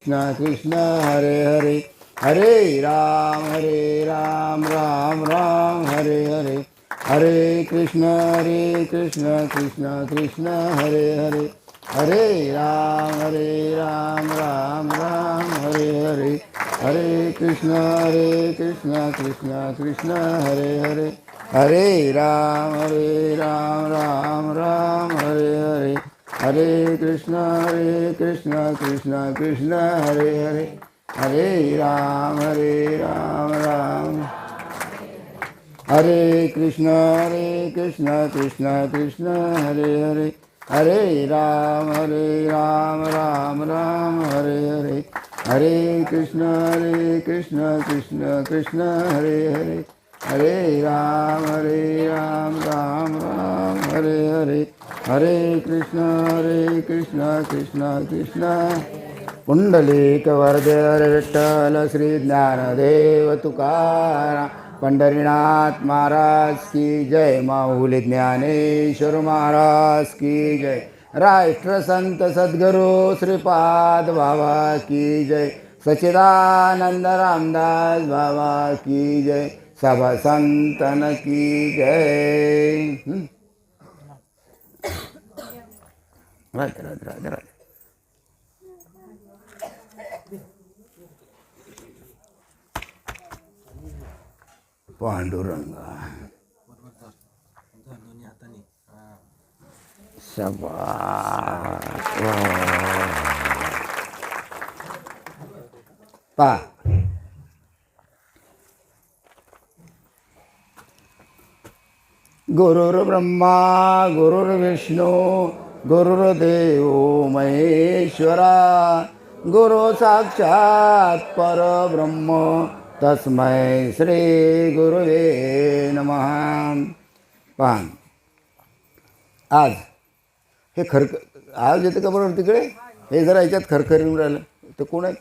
कृष्ण कृष्ण हरे हरे हरे राम राम राम हरे हरे हरे कृष्ण कृष्ण कृष्ण हरे हरे हरे राम राम हरे हरे हरे कृष्ण कृष्ण कृष्ण हरे हरे हरे राम हरे हरे हरे कृष्ण कृष्ण कृष्ण हरे हरे हरे राम हरे कृष्ण कृष्ण कृष्ण हरे हरे हरे राम राम हरे हरे हरे कृष्ण कृष्ण कृष्ण हरे हरे हरे राम राम हरे हरे हरे कृष्ण कृष्ण पुंडलीकवर्धर विठ्ठल श्री ज्ञानदेव तुकाराम पंढरीनाथ महाराज की जय। माऊली ज्ञानेश्वर महाराज की जय। राष्ट्रसंत सद्गुरू श्रीपाद बाबा की जय। सच्चिदानंद रामदास बाबा की जय। सब संतन की जय। राधे राधे राधे राधे। पांडुरंगा पा गुरुर्ब्रह्मा गुरुर्विष्णू गुरुर्देव महेश्वरा गुरु साक्षात परब्रह्म तस्मै श्री गुरुवे नमः। पान आज हे आज येतं का बरोबर तिकडे? हे जरा याच्यात खरखर येऊन राहिलं. तर कोण आहे?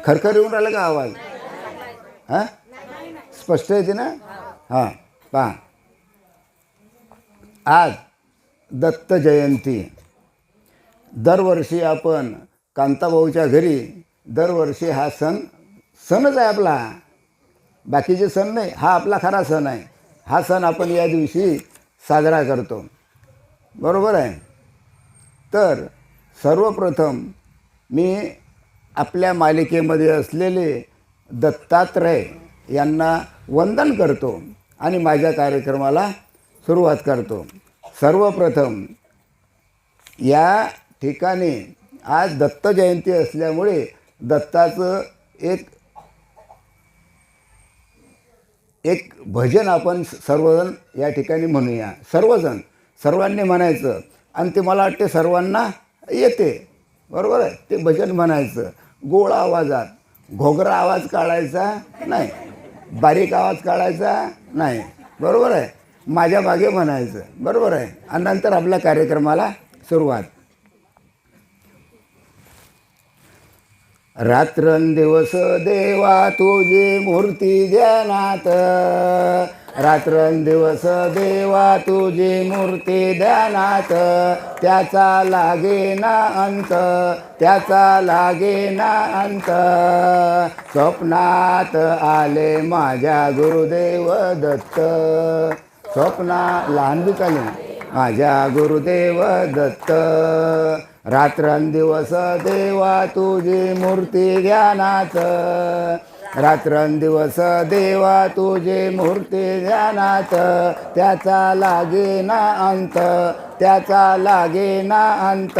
खरखर येऊन राहिलं का आवाज? हां स्पष्ट येते ना? हां पहा, आज दत्त जयंती. दरवर्षी आपण कांताभाऊच्या घरी दरवर्षी हा सणच आहे आपला. बाकीचे सण नाही, हा आपला खरा सण आहे. हा सण आपण या दिवशी साजरा करतो. बरोबर आहे. तर सर्वप्रथम मी आपल्या मालिकेमध्ये असलेले दत्तात्रय यांना वंदन करतो आणि माझ्या कार्यक्रमाला सुरुवात करतो. सर्वप्रथम या ठिकाणी आज दत्त जयंती असल्यामुळे दत्ताचं एक भजन आपण सर्वजण या ठिकाणी म्हणूया. सर्वांनी म्हणायचं आणि ते मला वाटते सर्वांना येते. बरोबर आहे. ते भजन म्हणायचं गोड आवाजात. घोगरा आवाज काढायचा नाही, बारीक आवाज काढायचा नाही. बरोबर आहे. माझ्या मागे म्हणायचं. बरोबर आहे. आणि नंतर आपल्या कार्यक्रमाला सुरुवात. रात्रंदिवस देवा तुझी मूर्ती ध्यानात. रात्रंदिवस देवा तुझी मूर्ती ध्यानात. त्याचा लागे ना अंत, त्याचा लागे ना अंत. स्वप्नात आले माझ्या गुरुदेव दत्त. लहान बी चालेल. माझ्या गुरुदेव दत्त. रात्रंदिवस देवा तुझी मूर्ती ध्यानात. रात्रंदिवस देवा तुझी मूर्ती ध्यानात. त्याचा लागे ना अंत, त्याचा लागे ना अंत.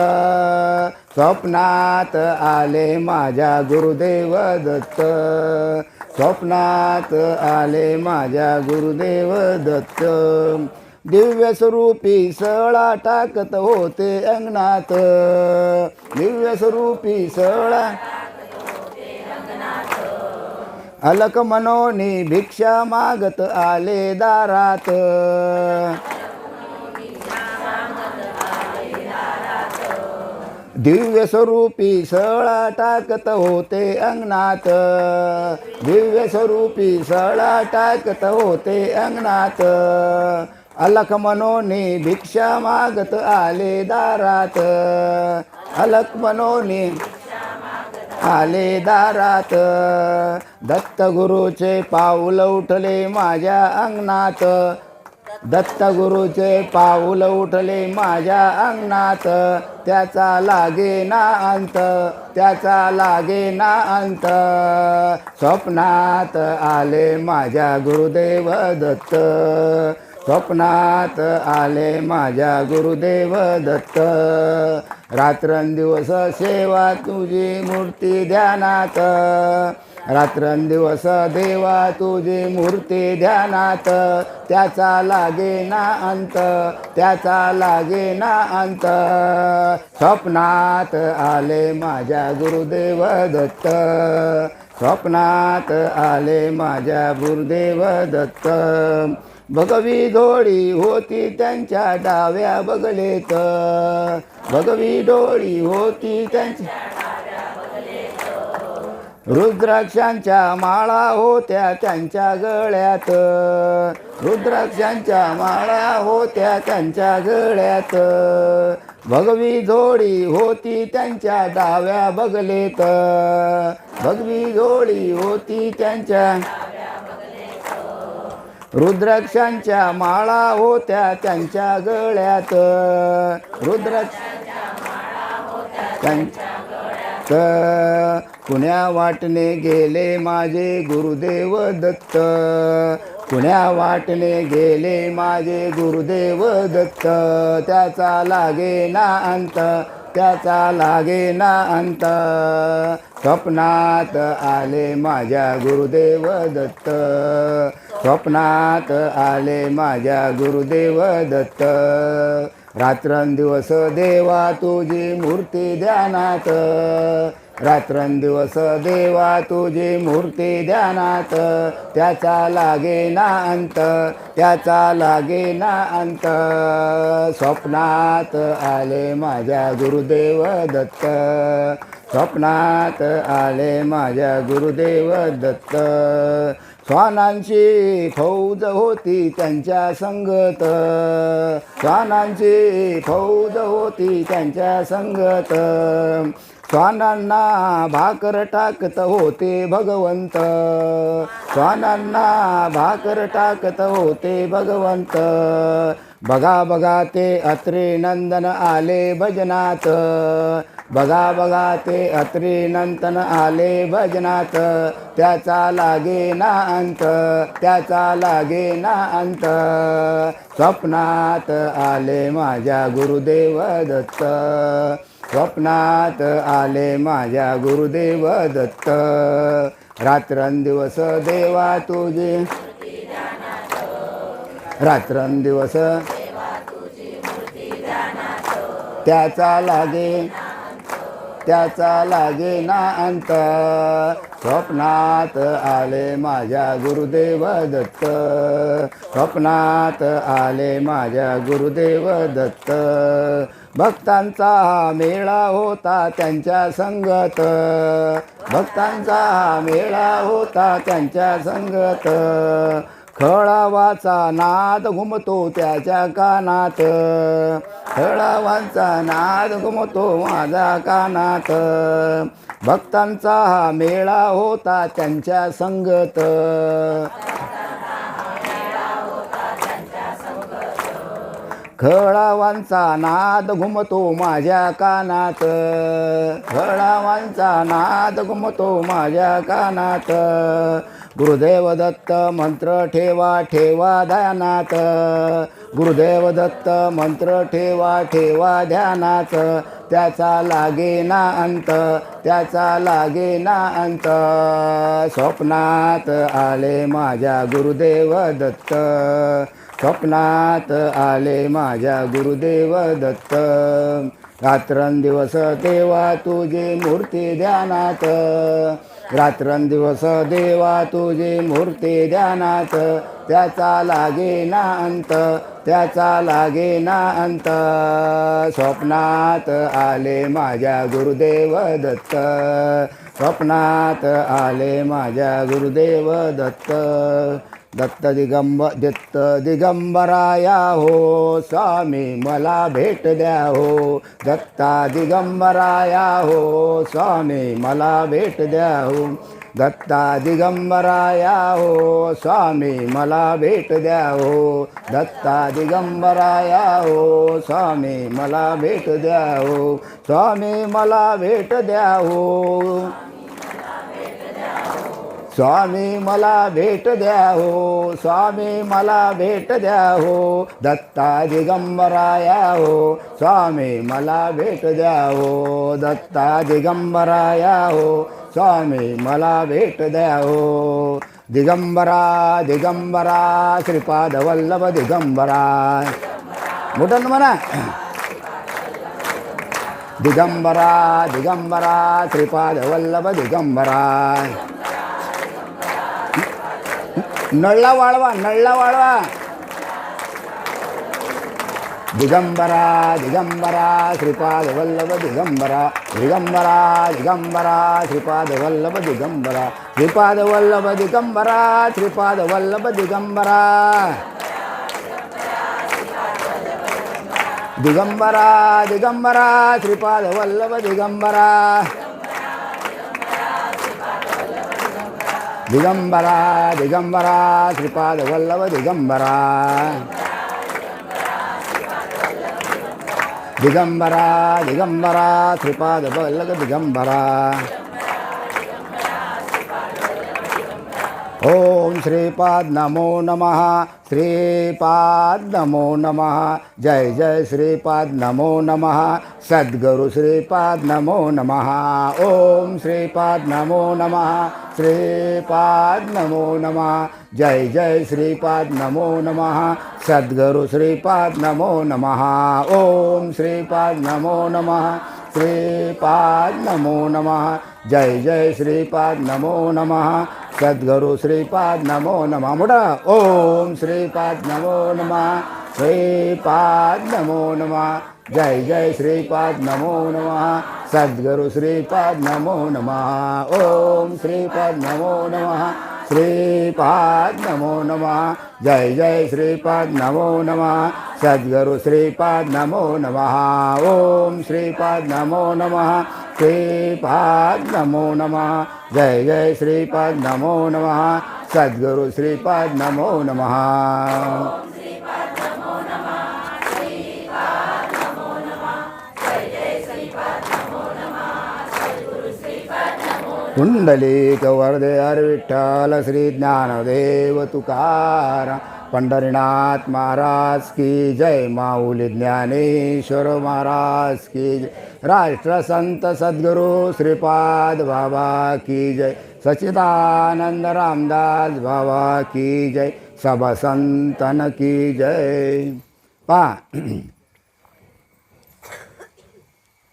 स्वप्नात आले माझ्या गुरुदेव दत्त. स्वप्नात आले माझ्या गुरुदेव दत्त. दिव्य स्वरूपी सळा टाकत होते अंगणात. दिव्य स्वरूपी सळा अलक मनोनी भिक्षा मागत आले दारात. दिव्य स्वरूपी सळा टाकत होते अंगणात. दिव्य स्वरूपी सळा टाकत होते अंगणात. अलख मनोनी भिक्षा मागत आले दारात, अलख मनोनी आले दारात, दत्तगुरूचे पाऊल उठले माझ्या अंगणात, दत्तगुरूचे पाऊल उठले माझ्या अंगणात, त्याचा लागे ना अंत, त्याचा लागे ना अंत, स्वप्नात आले माझ्या गुरुदेव दत्त, स्वप्नात आले माझ्या गुरुदेव दत्त, रात्रंदिवस सेवा तुझी मूर्ती ध्यानात, रात्रंदिवस देवा तुझी मूर्ती ध्यानात, त्याचा लागे ना अंत, त्याचा लागे ना अंत, स्वप्नात आले माझ्या गुरुदेव दत्त, स्वप्नात आले माझ्या गुरुदेव दत्त, भगवी डोळी होती त्यांच्या डाव्या बगलेत, भगवी डोळी होती त्यांच्या रुद्राक्षांच्या माळा होत्या त्यांच्या गळ्यात, रुद्राक्षांच्या माळा होत्या त्यांच्या गळ्यात, भगवी जोडी होती त्यांच्या डाव्या बगलेत, भगवी जोडी होती त्यांच्या रुद्राक्षांच्या माळा होत्या त्यांच्या गळ्यात, रुद्राक्षांच्या माळा होत्या त्यांच्या गळ्यात, कुण्या वाटने गेले माझे गुरुदेव दत्त, कुण्या वाटने गेले माझे गुरुदेव दत्त, त्याचा लागे ना अंत, त्याचा लागे ना अंत, स्वप्नात आले माझ्या गुरुदेव दत्त, स्वप्नात आले माझ्या गुरुदेव दत्त, रात्रंदिवस देवा तुझी मूर्ती ध्यानात, रात्रंदिवस देवा तुझी मूर्ती ध्यानात, त्याचा लागे ना अंत, त्याचा लागे ना अंत, स्वप्नात आले माझ्या गुरुदेव दत्त, स्वप्नात आले माझ्या गुरुदेव दत्त, श्वानांची फौज होती त्यांच्या संगत, श्वानांची फौज होती त्यांच्या संगत, श्वानांना भाकर टाकत होते भगवंत, श्वानांना भाकर टाकत होते भगवंत, बघा बघा ते अत्रे नंदन आले भजनात, बघा बघा ते अत्रे नंदन आले भजनात, त्याचा लागे ना अंत, त्याचा लागे ना अंत, स्वप्नात आले माझ्या गुरुदेव दत्त, स्वप्नात आले माझ्या गुरुदेव दत्त, रात्रंदिवस देवा तुझी, रात्रंदिवस त्याचा लागे, त्याचा लागे ना अंत, स्वप्नात आले माझ्या गुरुदेव दत्त, स्वप्नात आले माझ्या गुरुदेव दत्त, भक्तांचा मेळा होता त्यांच्या संगत, भक्तांचा मेळा होता त्यांच्या संगत, खळावाचा नाद घुमतो त्याच्या कानात, खळावाचा नाद घुमतो माझ्या कानात, भक्तांचा हा मेळा होता त्यांच्या संगत, खळावांचा नाद घुमतो माझ्या कानात, खळावांचा नाद घुमतो माझ्या कानात, गुरुदेव दत्त मंत्र ठेवा ठेवा ध्यानात, गुरुदेव दत्त मंत्र ठेवा ठेवा ध्यानात, त्याचा लागे ना अंत, त्याचा लागे ना अंत, स्वप्नात आले माझ्या गुरुदेव दत्त, स्वप्नात आले माझ्या गुरुदेव दत्त, रात्रंदिवस देवा तुझी मूर्ती ध्यानात, रात्रंदिवस देवा तुझी मूर्ती ध्यानात, त्याचा लागे ना अंत, त्याचा लागे ना अंत, स्वप्नात आले माझ्या गुरुदेव दत्त, स्वप्नात आले माझ्या गुरुदेव दत्त, दत्त दिगंबराया हो स्वामी मला भेट द्या हो दत्ता दिगंबराया हो स्वामी मला भेट द्या हो दत्ता दिगंबराया हो स्वामी मला भेट द्या हो दत्ता दिगंबराया हो स्वामी मला भेट द्या हो स्वामी मला भेट द्या हो स्वामी मला भेट द्या हो स्वामी मला भेट द्या हो दत्ता दिगंबराया हो स्वामी मला भेट द्या हो दत्ता दिगंबराया हो स्वामी मला भेट द्या हो दिगंबरा दिगंबरा श्रीपाद वल्लभ दिगंबरा मोठं म्हणा दिगंबरा दिगंबरा श्रीपाद वल्लभ दिगंबरा नळला वाळवा दिगंबरा दिगंबरा श्रीपाद वल्लभ दिगंबरा दिगंबरा दिगंबरा श्रीपाद वल्लभ दिगंबरा श्रीपाद वल्लभ दिगंबरा श्रीपाद वल्लभ दिगंबरा दिगंबरा दिगंबरा श्रीपाद वल्लभ दिगंबरा दिगंबरा दिगंबरा श्रीपाद वल्लभ दिगंबरा दिगंबरा दिगंबरा श्रीपाद वल्लभ दिगंबरा ओम श्रीपाद नमो नमः श्रीपाद नमो नमः जय जय श्रीपाद नमो नमः सद्गुरु श्रीपाद नमो नमः ओम श्रीपाद नमो नमः श्रीपाद नमो नमः जय जय श्रीपाद नमो नमः सद्गुरु श्रीपाद नमो नमः ओम श्रीपाद नमो नमः श्रीपाद नमो नमः जय जय श्रीपाद नमो नमः सद्गुरु श्रीपाद नमो नमः मोठा ओम श्रीपाद नमो नमः श्रीपाद नमो नमः जय जय श्रीपाद नमो नमः सद्गुरु श्रीपाद नमो नमः ओम श्रीपाद नमो नमः श्रीपाद नमो नमः जय जय श्रीपाद नमो नमः सद्गुरु श्रीपाद नमो नमः ओम श्रीपाद नमो नमः श्रीपाद नमो नमः जय जय श्रीपाद नमो नमः सद्गुरु श्रीपाद नमो नमः कुंडलिक वरदे हर विठ्ठल श्री ज्ञानदेव तुकाराम पंढरीनाथ महाराज की जय माऊली ज्ञानेश्वर महाराज की जय राष्ट्र संत सद्गुरु श्रीपाद बाबा की जय सच्चिदानंद रामदास बाबा की जय सब संतन की जय पा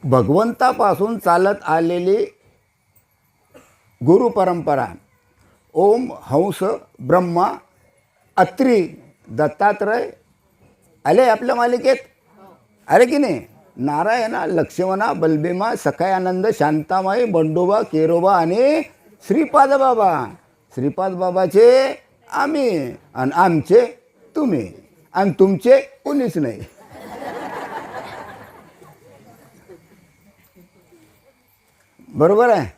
भगवंतापासून चालत आलेली गुरु परंपरा ओम हंस ब्रह्मा अत्री दत्तात्रय आले आपल्या मालिकेत अरे की नाही नारायणा लक्ष्मणा बलभीमा सखायानंद शांतामाई बंडोबा केरोबा आणि श्रीपाद बाबा श्रीपाद बाबाचे आम्ही आणि आमचे तुम्ही आणि तुमचे कोणीच नाही बरोबर आहे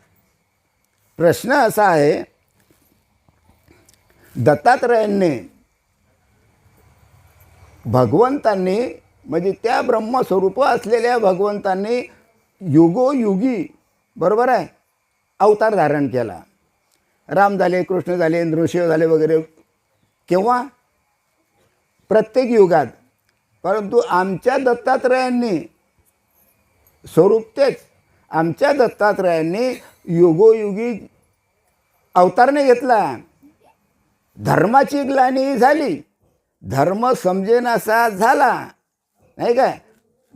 प्रश्न असा आहे दत्तात्रयांनी भगवंतांनी म्हणजे त्या ब्रह्मस्वरूप असलेल्या भगवंतांनी युगोयुगी बरोबर आहे अवतार धारण केला राम झाले कृष्ण झाले नृसिंह झाले वगैरे केव्हा प्रत्येक युगात परंतु आमच्या दत्तात्रयांनी स्वरूप तेच आमच्या दत्तात्रयांनी युगोयुगी अवतारने घेतला धर्माची ग्लानी झाली धर्म समजेनासा झाला नाही काय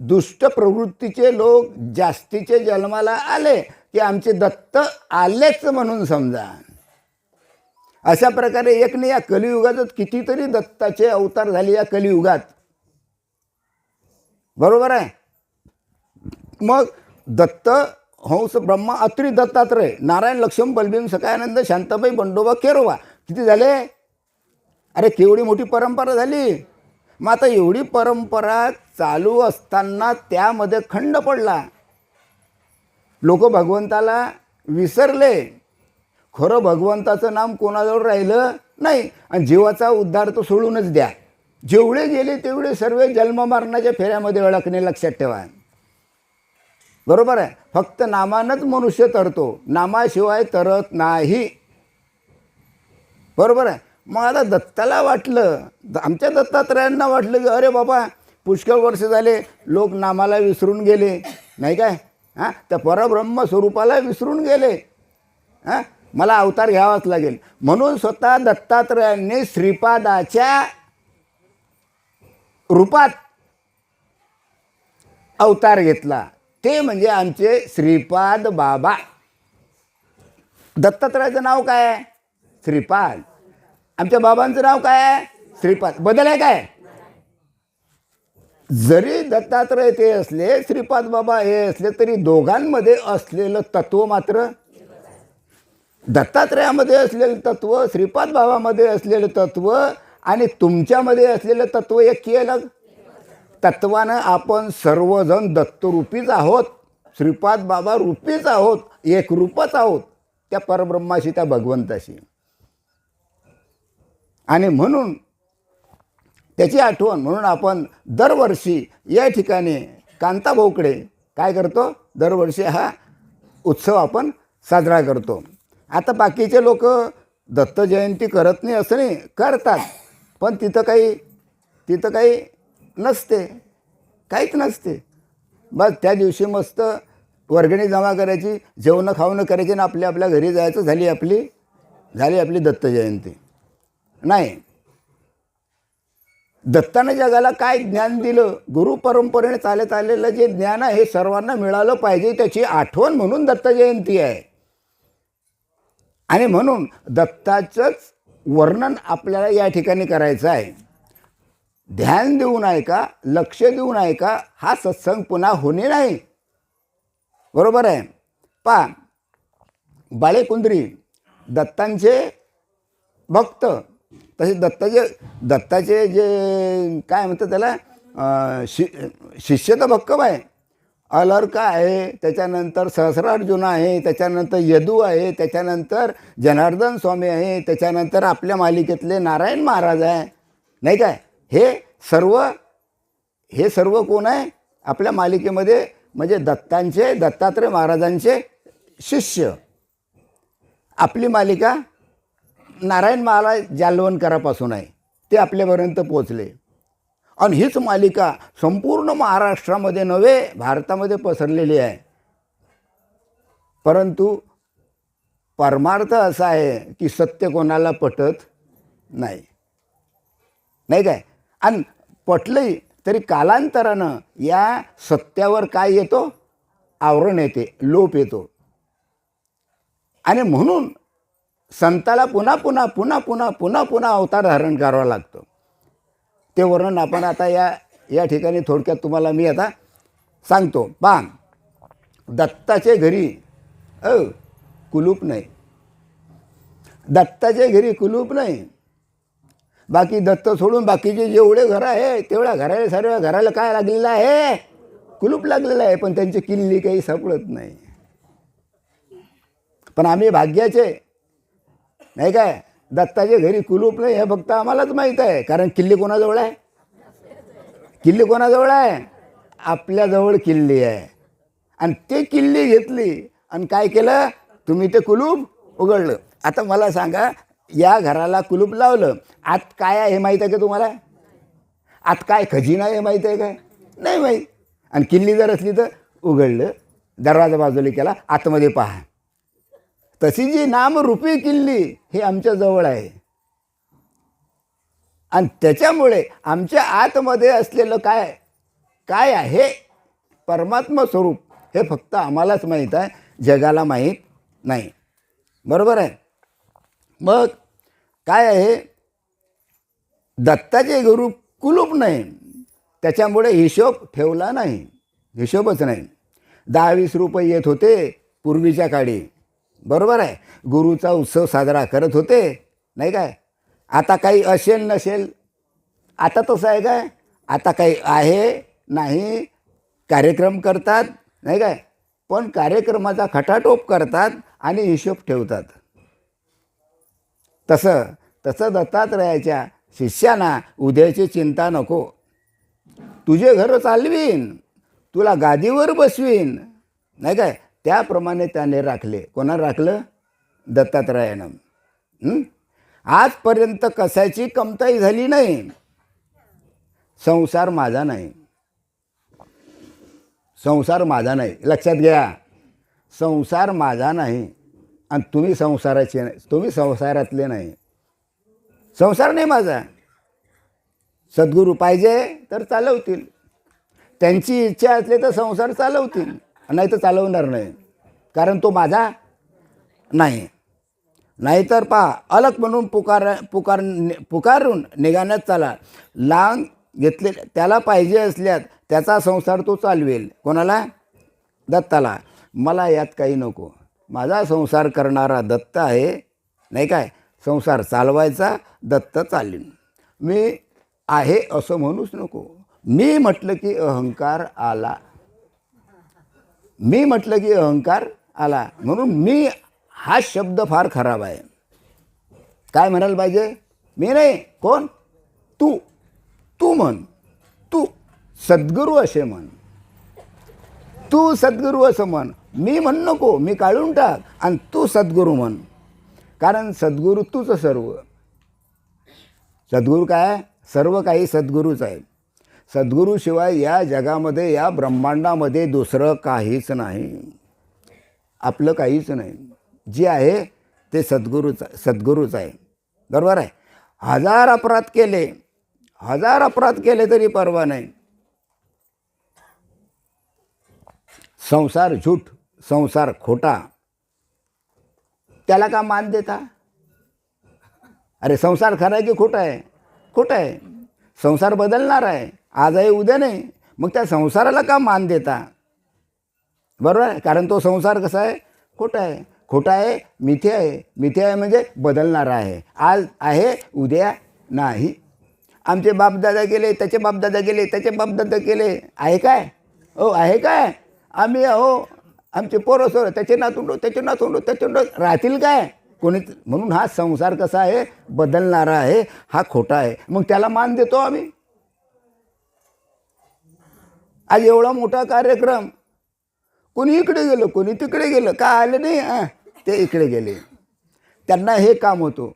दुष्ट प्रवृत्तीचे लोक जास्तीचे जन्माला आले की आमचे दत्त आलेच म्हणून समजा अशा प्रकारे एक नाही या कलियुगात कितीतरी दत्ताचे अवतार झाले या कलियुगात बरोबर आहे मग दत्त हंस ब्रह्मा अत्री दत्तात्रय नारायण लक्ष्मण बलभीम सखायानंद शांताबाई बंडोबा केरोबा किती झाले अरे केवढी मोठी परंपरा झाली. मग आता एवढी परंपरा चालू असताना त्यामध्ये खंड पडला. लोक भगवंताला विसरले. खरं भगवंताचं नाम कोणाजवळ राहिलं नाही. आणि जीवाचा उद्धार तो सोडूनच द्या. जेवढे गेले तेवढे सर्व जन्ममरणाच्या फेऱ्यामध्ये अडकणे लक्षात ठेवा. बरोबर आहे. फक्त नामानंच मनुष्य तरतो, नामाशिवाय तरत नाही. बरोबर आहे. मग आता दत्ताला वाटलं, आमच्या दत्तात्रयांना वाटलं की अरे बाबा पुष्कळ वर्ष झाले लोक नामाला विसरून गेले, नाही काय, हां, त्या परब्रह्म स्वरूपाला विसरून गेले, हां, मला अवतार घ्यावाच लागेल. म्हणून स्वतः दत्तात्रयांनी श्रीपादाच्या रूपात अवतार घेतला. ते म्हणजे आमचे श्रीपाद बाबा. दत्तात्रयाचं नाव काय आहे? श्रीपाद. आमच्या बाबांचं नाव काय आहे? श्रीपाद. बदल आहे काय? जरी दत्तात्रय ते असले, श्रीपाद बाबा हे असले, तरी दोघांमध्ये असलेलं तत्व मात्र, दत्तात्रयामध्ये असलेलं तत्व, श्रीपाद बाबामध्ये असलेलं तत्व आणि तुमच्यामध्ये असलेलं तत्व एक केलं. तत्वानं आपण सर्वजण दत्तरूपीच आहोत, श्रीपाद बाबा रूपीच आहोत, एक रूपच आहोत त्या परब्रह्माशी, त्या भगवंताशी. आणि म्हणून त्याची आठवण म्हणून आपण दरवर्षी या ठिकाणी कांताभाऊकडे काय करतो? दरवर्षी हा उत्सव आपण साजरा करतो. आता बाकीचे लोक दत्त जयंती करत नाही असं नाही, करतात, पण तिथं काही नसते, काहीच नसते. बस त्या दिवशी मस्त वर्गणी जमा करायची, जेवणं खावणं करायची आणि आपल्या आपल्या घरी जायचं. झाली आपली दत्त जयंती. नाही, दत्तानं जगाला काय ज्ञान दिलं, गुरु परंपरेने चालत आलेलं जे ज्ञान आहे हे सर्वांना मिळालं पाहिजे, त्याची आठवण म्हणून दत्त जयंती आहे. आणि म्हणून दत्ताचंच वर्णन आपल्याला या ठिकाणी करायचं आहे. ध्यान देऊन ऐका, लक्ष देऊन ऐका, हा सत्संग पुन्हा होणे नाही. बरोबर आहे. पा बाळेकुंद्री दत्तांचे भक्त, तसे दत्ताचे जे काय म्हणतात त्याला शिष्य तर भक्कम आहे. अलर्का आहे, त्याच्यानंतर सहस्रार्जुन आहे, त्याच्यानंतर यदू आहे, त्याच्यानंतर जनार्दन स्वामी आहे, त्याच्यानंतर आपल्या मालिकेतले नारायण महाराज आहे, नाही काय. हे सर्व कोण आहे आपल्या मालिकेमध्ये? म्हणजे दत्तात्रय महाराजांचे शिष्य. आपली मालिका नारायण महाराज जालवणकरापासून आहे, ते आपल्यापर्यंत पोचले. आणि हीच मालिका संपूर्ण महाराष्ट्रामध्ये नव्हे भारतामध्ये पसरलेली आहे. परंतु परमार्थ असा आहे की सत्य कोणाला पटत नाही, नाही काय. आणि पटलंही तरी कालांतरानं या सत्यावर काय येतो? आवरण येते, लोप येतो. आणि म्हणून संताला पुन्हा पुन्हा पुन्हा पुन्हा पुन्हा पुन्हा अवतार धारण करावा लागतो. ते वर्णन आपण आता या ठिकाणी थोडक्यात तुम्हाला मी आता सांगतो. पहा, दत्ताचे घरी कुलूप नाही. दत्ताच्या घरी कुलूप नाही. बाकी दत्त सोडून बाकीचे जेवढे घर आहे तेवढ्या घराला, सर्व घराला काय लागलेलं आहे? कुलूप लागलेलं आहे. पण त्यांची किल्ली काही सापडत नाही. पण आम्ही भाग्याचे, नाही काय, दत्ताच्या घरी कुलूप नाही हे फक्त आम्हालाच माहीत आहे. कारण किल्ली कोणाजवळ आहे? किल्ली कोणाजवळ आहे? आपल्याजवळ किल्ली आहे. आणि ते किल्ली घेतली आणि काय केलं? तुम्ही ते कुलूप उघडलं. आता मला सांगा, या घराला कुलूप लावलं, आत काय आहे हे माहीत आहे का तुम्हाला? आत काय खजिना आहे हे माहीत आहे काय? नाही माहीत. आणि किल्ली जर असली तर उघडलं, दरवाजा बाजूला केला, आतमध्ये पहा. तशी जी नामरूपी किल्ली हे आमच्या जवळ आहे. आणि त्याच्यामुळे आमच्या आतमध्ये असलेलं काय आहे परमात्मा स्वरूप हे फक्त आम्हालाच माहीत आहे, जगाला माहीत नाही. बरोबर आहे. मग काय आहे? दत्ताचे गुरु कुलूप नाही, त्याच्यामुळे हिशोब ठेवला नाही, हिशोबच नाही. 10-20 रुपये येत होते पूर्वीच्या काळी. बरोबर आहे. गुरुचा उत्सव साजरा करत होते, नाही काय. आता काही असेल नसेल, आता तसं आहे काय, आता काही आहे नाही, कार्यक्रम करतात नाही काय, पण कार्यक्रमाचा खटाटोप करतात आणि हिशोब ठेवतात. तसं तसं दत्तात्रयाच्या शिष्यांना उद्याची चिंता नको. तुझे घर चालवीन, तुला गादीवर बसवीन नाही काय, त्याप्रमाणे त्याने राखले. कोणाला राखलं? दत्तात्रयानं. आजपर्यंत कशाची कमताई झाली नाही. संसार माझा नाही, संसार माझा नाही, लक्षात घ्या. संसार माझा नाही आणि तुम्ही संसाराचे नाही, तुम्ही संसारातले नाही. संसार नाही माझा. सद्गुरू पाहिजे तर चालवतील, त्यांची इच्छा असली तर संसार चालवतील, नाही तर चालवणार नाही, कारण तो माझा नाही. नाहीतर पहा, अलग म्हणून पुकारून निघाण्यात चला. लांग घेतले त्याला पाहिजे असल्यात त्याचा संसार तो चालवेल. कोणाला? दत्ताला. मला यात काही नको, माझा संसार करणारा दत्त आहे नाही काय, संसार चालवायचा दत्त चालेल. मी आहे असं म्हणूच नको. मी म्हटलं की अहंकार आला, मी म्हटलं की अहंकार आला. म्हणून मी हा शब्द फार खराब आहे. काय म्हणायला पाहिजे? मी नाही, कोण? तू. तू म्हण, तू सद्गुरू असे म्हण, तू सद्गुरू असं म्हण. मी म्हण नको, मी काढून टाक आणि तू सद्गुरू म्हण. कारण सद्गुरू तूच सर्व. सद्गुरू काय? सर्व काही सद्गुरूच आहे. सद्गुरूशिवाय या जगामध्ये, या ब्रह्मांडामध्ये दुसरं काहीच नाही, आपलं काहीच नाही. जे आहे ते सद्गुरूच आहे. बरोबर आहे. हजार अपराध केले तरी परवा नाही. संसार झूठ, संसार खोटा, त्याला का मान देता? अरे संसार खरा आहे की खोटा आहे? खोटा आहे. संसार बदलणार आहे, आज आहे उद्या नाही. मग त्या संसाराला का मान देता? बरोबर आहे. कारण तो संसार कसा आहे? खोटा आहे. खोटा आहे, मिथ्या आहे. मिथ्या आहे म्हणजे बदलणारा आहे, आज आहे उद्या नाही. आमचे बापदादा गेले, त्याचे बापदादा गेले, त्याचे बापदादा गेले, आहे काय? हो आहे काय? आम्ही अहो, आमचे पोरं सोर, त्याचे नातुंड, राहतील काय कोणी? म्हणून हा संसार कसा आहे? बदलणारा आहे, हा खोटा आहे. मग त्याला मान देतो आम्ही. आज एवढा मोठा कार्यक्रम, कोणी इकडे गेलं, कोणी तिकडे गेलं, का आलं नाही? ते इकडे गेले, त्यांना हे काम होतं.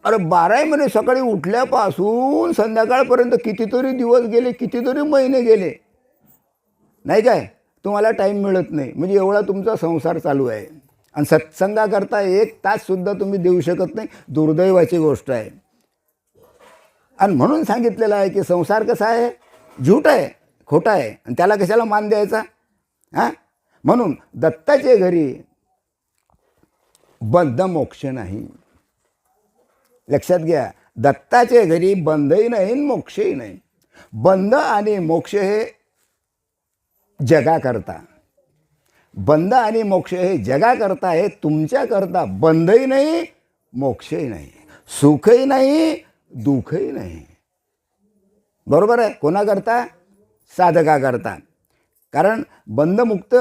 अरे 12 महिने सकाळी उठल्यापासून संध्याकाळपर्यंत कितीतरी दिवस गेले, कितीतरी महिने गेले नाही काय, तुम्हाला टाईम मिळत नाही. म्हणजे एवढा तुमचा संसार चालू आहे. आणि सत्संगाकरता 1 ताससुद्धा तुम्ही देऊ शकत नाही, दुर्दैवाची गोष्ट आहे. आणि म्हणून सांगितलेलं आहे की संसार कसा आहे? झूट आहे, खोटा आहे, आणि त्याला कशाला मान द्यायचा? म्हणून दत्ताच्या घरी बंध मोक्ष नाही. लक्षात घ्या, दत्ताच्या घरी बंधही नाही, मोक्षही नाही. बंध आणि मोक्ष हे जगाकरता, बंध आणि मोक्ष हे जगाकरता आहे, तुमच्याकरता बंधही नाही, मोक्षही नाही, सुखही नाही, दुःखही नाही. बरोबर आहे. कोणाकरता? साधकाकरता. कारण बंधमुक्त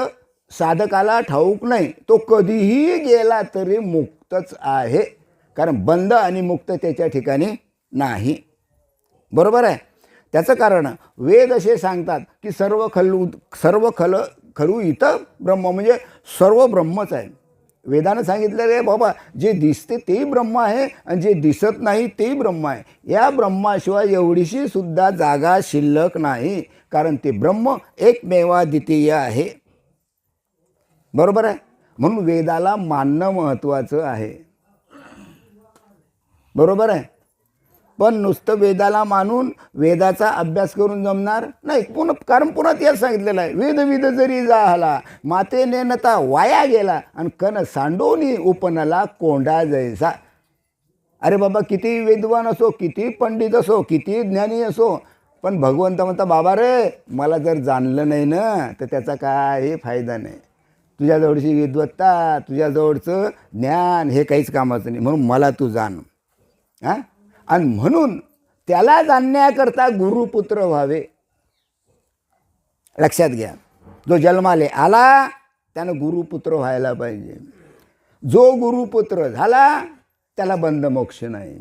साधकाला ठाऊक नाही, तो कधीही गेला तरी मुक्तच आहे. कारण बंध आणि मुक्त त्याच्या ठिकाणी नाही. बरोबर आहे. त्याचं कारण वेद असे सांगतात की सर्व खलू इथं ब्रह्म, म्हणजे सर्व ब्रह्मच आहे. वेदानं सांगितलेलं आहे बाबा, जे दिसते तेही ब्रह्म आहे आणि जे दिसत नाही तेही ब्रह्म आहे. या ब्रह्माशिवाय एवढीशी सुद्धा जागा शिल्लक नाही, कारण ते ब्रह्म एकमेवाद्वितीय आहे. बरोबर आहे. म्हणून वेदाला मानणं महत्त्वाचं आहे. बरोबर आहे. पण नुसतं वेदाला मानून वेदाचा अभ्यास करून जमणार नाही. कारण पुन्हा तेच सांगितलेलं आहे, वेद जरी जाहला माते नेनता वाया गेला आणि कन सांडोनी उपनला कोंडा जैसा. अरे बाबा, किती विद्वान असो, किती पंडित असो, किती ज्ञानी असो, पण भगवंत म्हणता बाबा रे, मला जर जाणलं नाही ना तर त्याचा काही फायदा नाही. तुझ्याजवळची विद्वत्ता, तुझ्याजवळचं ज्ञान हे काहीच कामाचं नाही, म्हणून मला तू जाण. हां, आणि म्हणून त्याला जाणण्याकरता गुरुपुत्र व्हावे. लक्षात घ्या, जो जन्माले आला त्यानं गुरुपुत्र व्हायला पाहिजे. जो गुरुपुत्र झाला त्याला बंधमोक्ष नाही.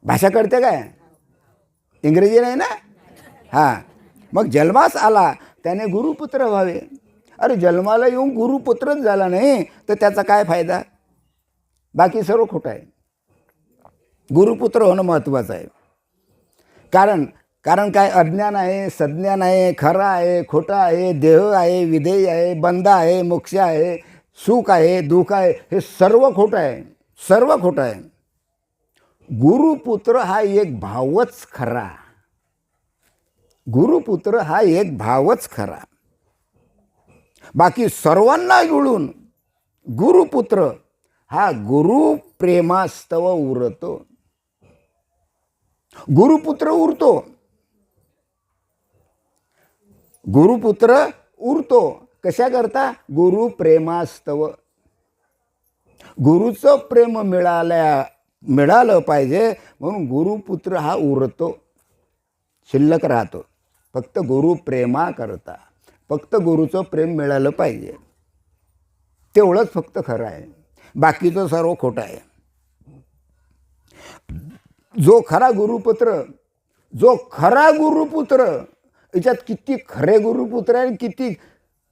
भाषा कळते काय? इंग्रजी नाही ना? हां, मग जन्मास आला त्याने गुरुपुत्र व्हावे. अरे जन्माला येऊन गुरुपुत्रच झाला नाही तर त्याचा काय फायदा? बाकी सर्व खोटं आहे. गुरुपुत्र होणं महत्त्वाचं आहे. कारण काय? अज्ञान आहे, सज्ञान आहे, खरं आहे, खोटं आहे, देह आहे, विधेय आहे, बंध आहे, मोक्ष आहे, सुख आहे, दुःख आहे, हे सर्व खोटं आहे. सर्व खोटं आहे. गुरुपुत्र हा एक भावच खरा. गुरुपुत्र हा एक भावच खरा. बाकी सर्वांना जुळून गुरुपुत्र हा गुरु प्रेमास्तव उरतो. गुरुपुत्र उरतो. गुरुपुत्र उरतो कशा करता? गुरु प्रेमास्तव. गुरुचं प्रेम मिळालं पाहिजे म्हणून गुरुपुत्र हा उरतो, शिल्लक राहतो. फक्त गुरु प्रेमा करता, फक्त गुरुचं प्रेम मिळालं पाहिजे, तेवढंच फक्त खरं आहे. बाकीचं सर्व खोटं आहे. जो खरा गुरुपुत्र, याच्यात किती खरे गुरुपुत्र आहे, किती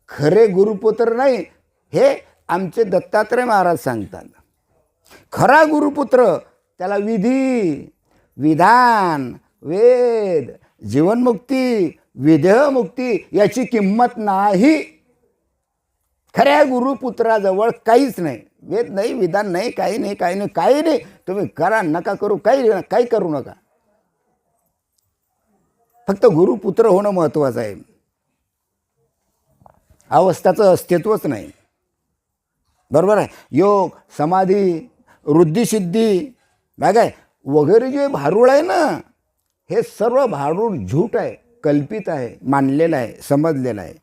खरे गुरुपुत्र नाही, हे आमचे दत्तात्रय महाराज सांगतात. खरा गुरुपुत्र त्याला विधी, विधान, वेद, जीवनमुक्ती, विदेहमुक्ती याची किंमत नाही. खऱ्या गुरुपुत्राजवळ काहीच नाही. वेद नाही, विधान नाही, काही नाही, काही नाही, काही नाही. तुम्ही करा नका करू, काही करू नका. फक्त गुरुपुत्र होणं महत्त्वाचं आहे. अवस्थाचं अस्तित्वच नाही. बरोबर आहे. योग, समाधी, वृद्धिसिद्धी काय वगैरे जे भारूळ आहे ना, हे सर्व भारूळ झूट आहे, कल्पित आहे, मानलेलं आहे, समजलेलं आहे.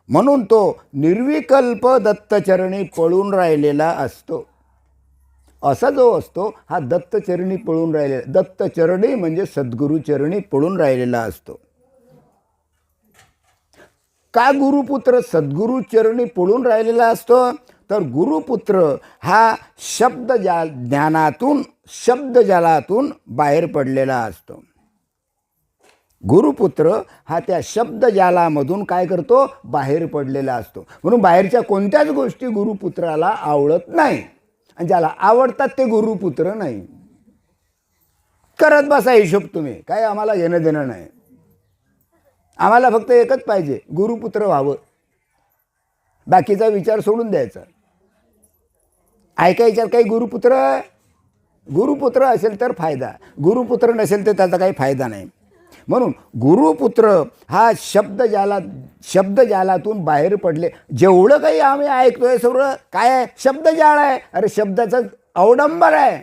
म्हणून तो निर्विकल्प दत्तचरणी पळून राहिलेला असतो. असा जो असतो हा दत्तचरणी पळून राहिलेला. दत्तचरणी म्हणजे सद्गुरुचरणी पळून राहिलेला असतो. का गुरुपुत्र सद्गुरुचरणी पळून राहिलेला असतो? तर गुरुपुत्र हा शब्दजालातून बाहेर पडलेला असतो. गुरुपुत्र हा त्या शब्दजालामधून काय करतो? बाहेर पडलेला असतो. म्हणून बाहेरच्या कोणत्याच गोष्टी गुरुपुत्राला आवडत नाही, आणि ज्याला आवडतात ते गुरुपुत्र नाही. करत बसा हिशोब तुम्ही, काय आम्हाला घेणं देणं नाही. आम्हाला फक्त एकच पाहिजे, गुरुपुत्र व्हावं. बाकीचा विचार सोडून द्यायचा. ऐकायच्यात काही गुरुपुत्र असेल तर फायदा, गुरुपुत्र नसेल तर त्याचा काही फायदा नाही. म्हणून गुरुपुत्र हा शब्दजालातून बाहेर पडले. जेवढं काही आम्ही ऐकतोय सर्व काय आहे? शब्दजाळ आहे. अरे शब्दाचं अवडंबर आहे.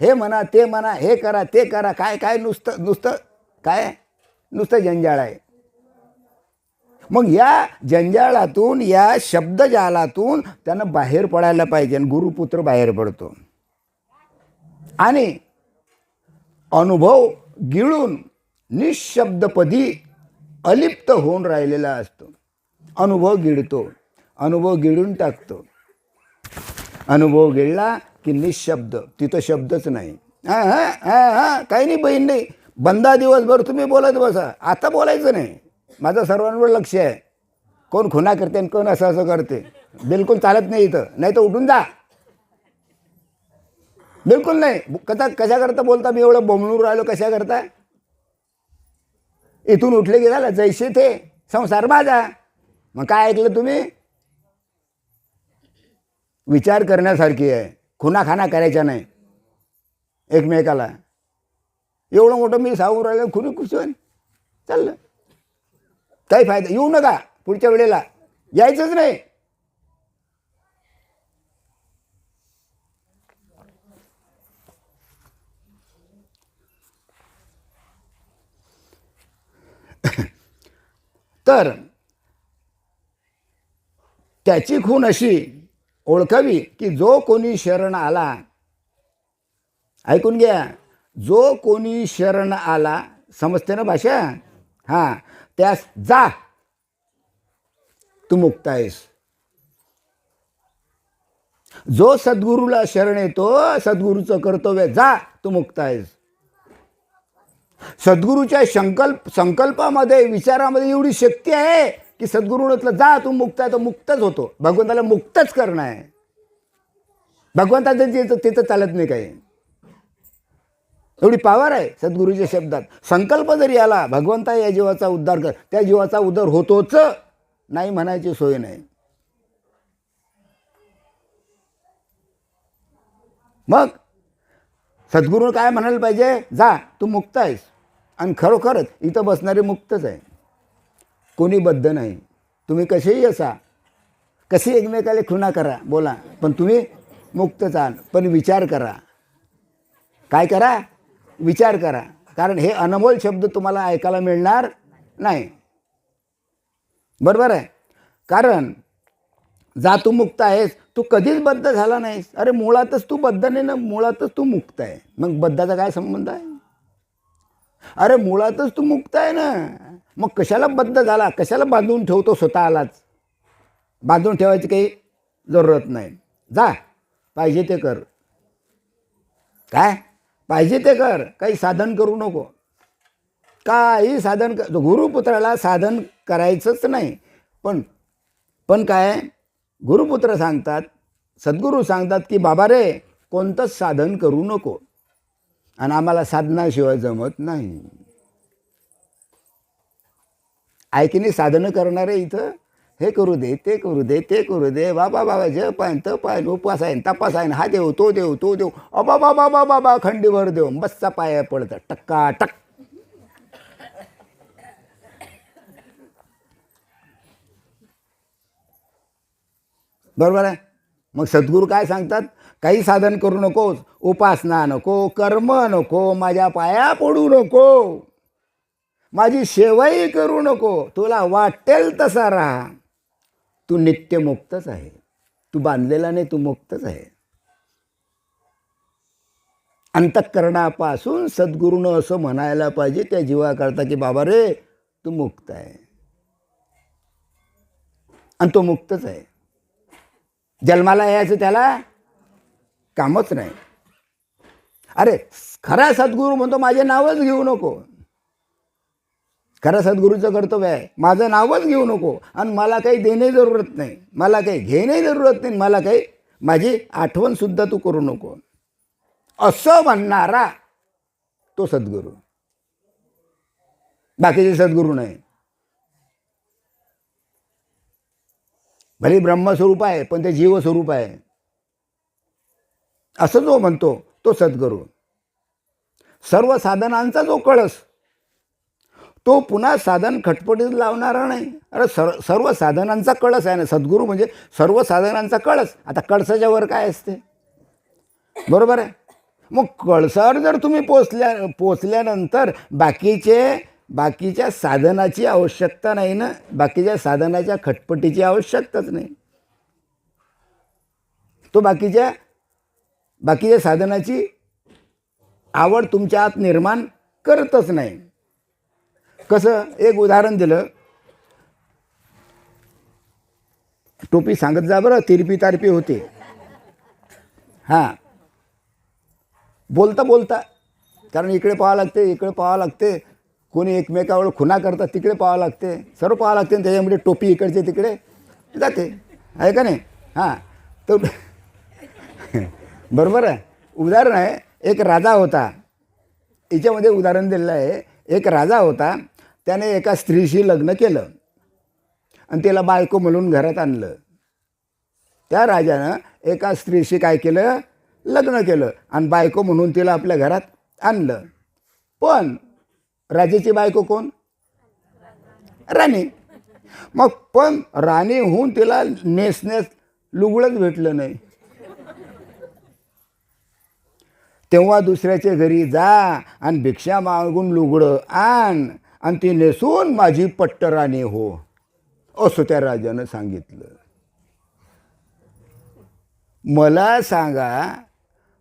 हे म्हणा, ते म्हणा, हे करा, ते करा, काय नुसतं काय? नुसतं जंजाळ आहे. मग या जंजाळातून, या शब्दजालातून त्यानं बाहेर पडायला पाहिजे. आणि गुरुपुत्र बाहेर पडतो आणि अनुभव गिळून निशब्दपदी अलिप्त होऊन राहिलेला असतो. अनुभव गिळतो, अनुभव गिळून टाकतो. अनुभव गिळला की निशब्द, तिथं शब्दच नाही. काही नाही, बहीण नाही. बंदा दिवसभर तुम्ही बोलत बसा, आता बोलायचं नाही. माझं सर्वांवर लक्ष आहे. कोण खुना करते आणि कोण असं करते, बिलकुल चालत नाही इथं. नाही तर उठून जा. बिलकुल नाही. कशा करता बोलता? मी एवढं बोंबलून राहिलो कशा करता? इथून उठले की झालं, जैसे थे संसार माझा. मग काय ऐकलं तुम्ही? विचार करण्यासारखी आहे. खुनाखाना करायच्या नाही एकमेकाला. एवढं मोठं मी सांगून राहिलं, खुनी खुशून चाललं. काही फायदा. येऊ नका पुढच्या वेळेला, यायचंच नाही. तर त्याची खूण अशी ओळखावी की जो कोणी शरण आला ऐकून घ्या, जो कोणी शरण आला, समजते ना भाषा, हां, त्यास जा तू मुक्त आहेस. जो सद्गुरूला शरण येतो, सद्गुरूचं कर्तव्य जा तू मुक्त आहेस. सद्गुरूच्या संकल्पामध्ये, विचारामध्ये एवढी शक्ती आहे की सद्गुरूनं जा तू मुक्त आहे, तो मुक्तच होतो. भगवंताला मुक्तच करणं आहे. भगवंताचं तिथं चालत नाही काही. एवढी पॉवर आहे सद्गुरूच्या शब्दात. संकल्प जरी आला, भगवंता या जीवाचा उद्धार कर, त्या जीवाचा उद्धार होतोच, नाही म्हणायची सोय नाही. मग सद्गुरू काय म्हणायला पाहिजे, जा तू मुक्त आहेस. आणि खरोखरच इथं बसणारे मुक्तच आहे, कोणी बद्ध नाही. तुम्ही कसेही असा, कशी एकमेकाला खुणा करा, बोला, पण तुम्ही मुक्तच आहात. पण विचार करा. काय करा, विचार करा. कारण हे अनमोल शब्द तुम्हाला ऐकायला मिळणार नाही. बरोबर आहे. कारण जा तू मुक्त आहेस, तू कधीच बद्ध झाला नाहीस. अरे मुळातच तू बद्ध नाही ना, मुळातच तू मुक्त आहे. मग बद्धाचा काय संबंध आहे? अरे मुळातच तू मुक्त आहे ना, मग कशाला बद्ध झाला, कशाला बांधून ठेवतो स्वतःलाच? बांधून ठेवायची काही जरूरत नाही. जा, पाहिजे ते कर. काय पाहिजे ते कर, काही साधन करू नको. काही साधन गुरुपुत्राला साधन करायचंच नाही. पण काय गुरुपुत्र सांगतात, सद्गुरू सांगतात की बाबा रे, कोणतंच साधन करू नको. आणि आम्हाला साधनाशिवाय जमत नाही. ऐकीने साधनं करणारे इथं हे करू दे, ते करू दे, ते करू दे, बाबा जप आहे, तप आहे, उपवास आहे, तपास आहे, हा देव तो देव तो देव, अबा बाबा बाबा बाबा खंडीभर देव, बस्सा पाया पडतं टक्का टक. बरोबर आहे. मग सद्गुरू काय सांगतात, काही साधन करू नकोस, उपासना नको, कर्म नको, माझ्या पाया पडू नको, माझी सेवाही करू नको, तुला वाटेल तसा राहा. तू नित्यमुक्तच आहे. तू बांधलेला नाही, तू मुक्तच आहे. अंतःकरणापासून सद्गुरूनं असं म्हणायला पाहिजे त्या जीवाकरता की बाबा रे, तू मुक्त आहे. आणि तो मुक्तच आहे. जन्माला यायचं त्याला कामच नाही. अरे खरा सद्गुरू म्हणतो माझे नावच घेऊ नको. खरा सद्गुरूचं कर्तव्य आहे, माझं नावच घेऊ नको. आणि मला काही देणे जरूरत नाही, मला काही घेणे जरूरत नाही, मला काही माझी आठवणसुद्धा तू करू नको, असं म्हणणारा तो सद्गुरू. बाकीचे सद्गुरू नाही. भले ब्रह्मस्वरूप आहे, पण ते जीवस्वरूप आहे, असं जो म्हणतो तो सद्गुरू. सर्व साधनांचा जो कळस, तो पुन्हा साधन खटपटीत लावणारा नाही. अरे सर्व साधनांचा कळस आहे ना सद्गुरू, म्हणजे सर्व साधनांचा कळस. आता कळसाच्या वर काय असते? बरोबर आहे. मग कळसावर जर तुम्ही पोचल्यानंतर बाकीच्या साधनाची आवश्यकता नाही ना, बाकीच्या साधनाच्या खटपटीची आवश्यकताच नाही. तो बाकीच्या साधनाची आवड तुमच्या आत निर्माण करतच नाही. कसं, एक उदाहरण दिलं, टोपी सांगत जा बरं, तिरपी तारपी होते. हां, बोलता कारण इकडे पाहावं लागते, इकडे पाहावं लागते, कोणी एकमेकावर खुणा करतात तिकडे पाहावं लागते, सर्व पाहावं लागते. आणि त्याच्यामुळे टोपी इकडचे तिकडे जाते, आहे का नाही? हां, तर बरोबर आहे. उदाहरण आहे, एक राजा होता, याच्यामध्ये उदाहरण दिलेलं आहे. एक राजा होता, त्याने एका स्त्रीशी लग्न केलं आणि त्याला बायको म्हणून घरात आणलं. त्या राजानं एका स्त्रीशी काय केलं, लग्न केलं आणि बायको म्हणून तिला आपल्या घरात आणलं. पण राजाची बायको कोण? राणी. मग पण राणी होऊन तिला नेसण्यास लुगडंच भेटलं नाही. तेव्हा दुसऱ्याच्या घरी जा आणि भिक्षा मागून लुगडं आण आणि ती नेसून माझी पट्टराणी हो, असं त्या राजानं सांगितलं. मला सांगा,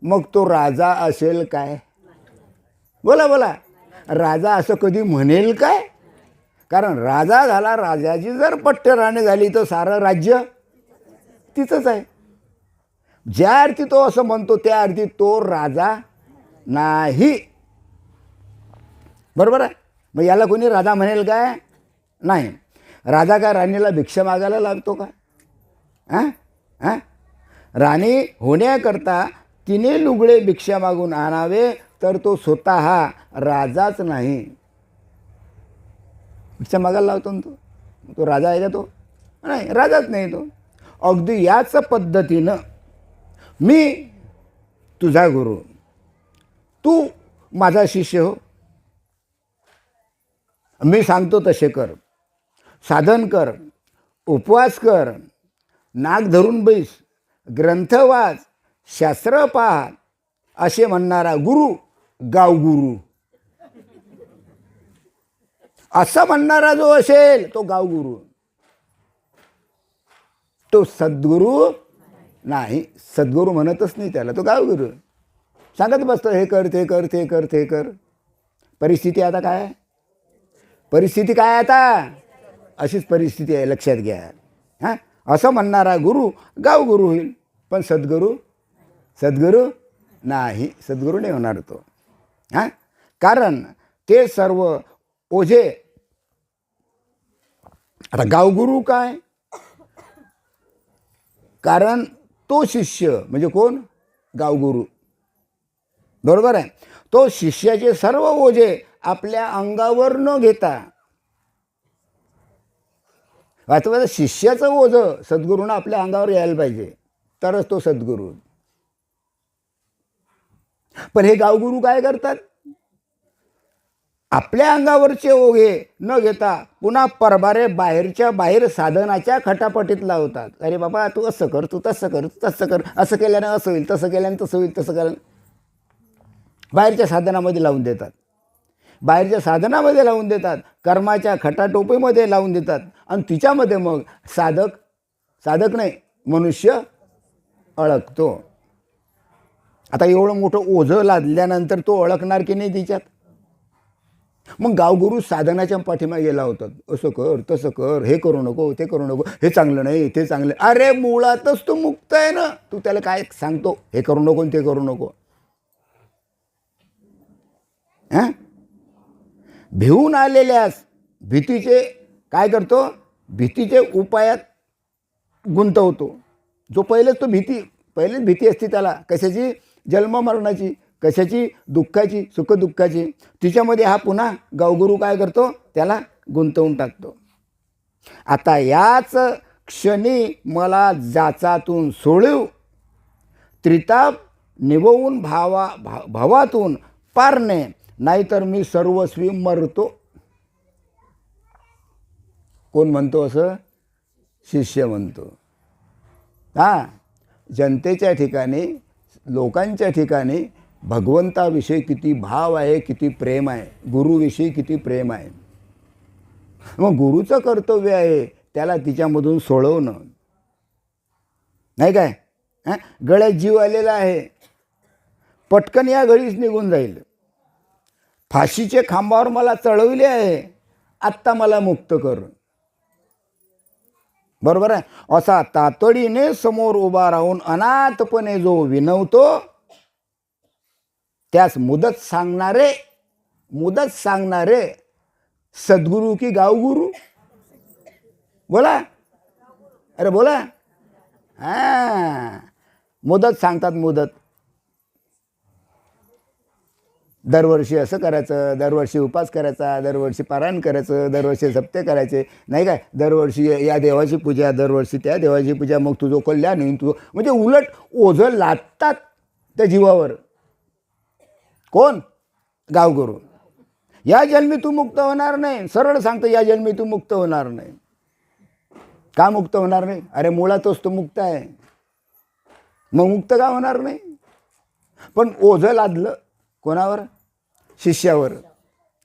मग तो राजा असेल काय? बोला बोला, राजा असं कधी म्हणेल काय? कारण राजा झाला, राजाची जर पट्टराणी झाली तर सारं राज्य तिचंच आहे. ज्या अर्थी तो असं म्हणतो त्या अर्थी तो राजा नाही. बरोबर आहे. मग याला कोणी राजा म्हणेल काय? नाही. राजा काय राणीला भिक्षा मागायला लागतो का? हां हां, राणी होण्याकरता तिने लुगडे भिक्षा मागून आणावे, तर तो स्वतः राजाच नाही. भिक्षा मागायला लावतो ना तो राजा आहे का? तो नाही, राजाच नाही तो. अगदी याच पद्धतीनं मी तुझा गुरु, तू माझा शिष्य हो. मी सांगतो तसे कर, साधन कर, उपवास कर, नाक धरून बैस, ग्रंथ वाच, शास्त्र पाह असे म्हणणारा गुरु गावगुरु. असं म्हणणारा जो असेल तो गावगुरु. तो सद्गुरू नाही. सद्गुरू म्हणतच नाही त्याला, तो गावगुरु. सांगत बसतो हे कर, ते कर, ते कर, ते कर. परिस्थिती आता काय आहे? परिस्थिती काय आता? अशीच परिस्थिती आहे, लक्षात घ्या. हां, असं म्हणणारा गुरु गावगुरु होईल, पण सद्गुरू नाही. सद्गुरू नाही होणार तो. हां, कारण ते सर्व ओझे. आता गावगुरु काय? कारण तो शिष्य म्हणजे कोण? गावगुरु. बरोबर आहे. तो शिष्याचे सर्व ओझे आपल्या अंगावर न घेता, वाचवा, शिष्याचं ओझं सद्गुरूनं आपल्या अंगावर यायला पाहिजे, तरच तो सद्गुरू. पण हे गावगुरु काय करतात? आपल्या अंगावरचे ओझे न घेता पुन्हा परबारे बाहेरच्या बाहेर साधनाच्या खटापटीत लावतात. अरे बाबा, तू असं कर, तू तसं कर, तू तसं कर, असं केल्यानं असं होईल, तसं केल्यानं तसं होईल, तसं केल्यानं बाहेरच्या साधनामध्ये लावून देतात. बाहेरच्या साधनामध्ये लावून देतात, कर्माच्या खटाटोपीमध्ये लावून देतात. आणि तिच्यामध्ये मग साधक नाही, मनुष्य अडकतो. आता एवढं मोठं ओझं लादल्यानंतर तो अडकणार की नाही तिच्यात? मग गावगुरु साधनाच्या पाठीमागे लावतात. असं कर, तसं कर, हे करू नको, ते करू नको, हे चांगलं नाही, ते चांगलं. अरे मुळातच तो मुक्त आहे ना. तू त्याला काय सांगतो? हे करू नको, ते करू नको. हां, भिवून आलेल्यास भीतीचे काय करतो? भीतीचे उपायात गुंतवतो. जो पहिलेच भीती असते त्याला, कशाची? जन्म मरणाची, कशाची? दुःखाची, सुखदुःखाची. तिच्यामध्ये हा पुन्हा गावगुरु काय करतो? त्याला गुंतवून टाकतो. आता याच क्षणी मला जाचातून सोडू, त्रिताप निववून भावातून पारणे, नाहीतर मी सर्वस्वी मरतो. कोण म्हणतो असं? शिष्य म्हणतो. हां, जनतेच्या ठिकाणी, लोकांच्या ठिकाणी भगवंताविषयी किती भाव आहे, किती प्रेम आहे, गुरुविषयी किती प्रेम आहे. मग गुरुचं कर्तव्य आहे त्याला तिच्यामधून सोडवणं, नाही काय? हां, गळ्यात जीव आलेला आहे, पटकन या घडीच निघून जाईल. फाशीचे खांबावर मला चढवले आहे, आत्ता मला मुक्त कर. बरोबर आहे. असा तातडीने समोर उभा राहून अनाथपणे जो विनवतो, त्यास मुदत सांगणारे सद्गुरू की गावगुरु? बोला, अरे बोला. हां, मुदत सांगतात. मुदत. दरवर्षी असं करायचं, दरवर्षी उपास करायचा, दरवर्षी पारायण करायचं, दरवर्षी सप्ते करायचे, नाही काय? दरवर्षी या देवाची पूजा, दरवर्षी त्या देवाची पूजा, मग तुझं कल्याण होईल. तुझं म्हणजे उलट ओझं लादतात त्या जीवावर. कोण? गावगुरु. या जन्मी तू मुक्त होणार नाही. सरळ सांगतो, या जन्मी तू मुक्त होणार नाही. का मुक्त होणार नाही? अरे मुळातच तो मुक्त आहे, मग मुक्त का होणार नाही? पण ओझं लादलं कोणावर? शिष्यावर.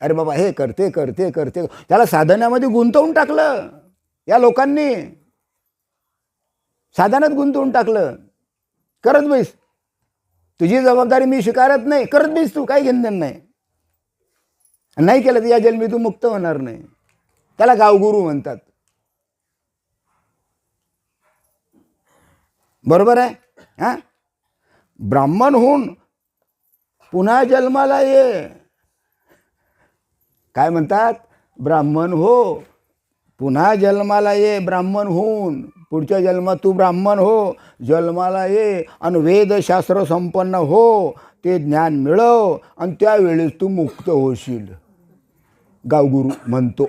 अरे बाबा, हे कर, ते कर, ते कर, ते. त्याला साधनामध्ये गुंतवून टाकलं. या लोकांनी साधनात गुंतवून टाकलं. करत बैस, तुझी जबाबदारी मी स्वीकारत नाही, करत बीस तू, काही घेणं नाही. नाही केलं तर या जन्मी तू मुक्त होणार नाही. त्याला गावगुरू म्हणतात. बरोबर आहे. हां, ब्राह्मण होऊन पुन्हा जन्माला ये. काय म्हणतात? ब्राह्मण हो, पुन्हा जन्माला ये. ब्राह्मण होऊन पुढच्या जन्मात तू ब्राह्मण हो, जन्माला ये आणि वेदशास्त्र संपन्न हो, ते ज्ञान मिळव आणि त्यावेळेस तू मुक्त होशील. गावगुरू म्हणतो.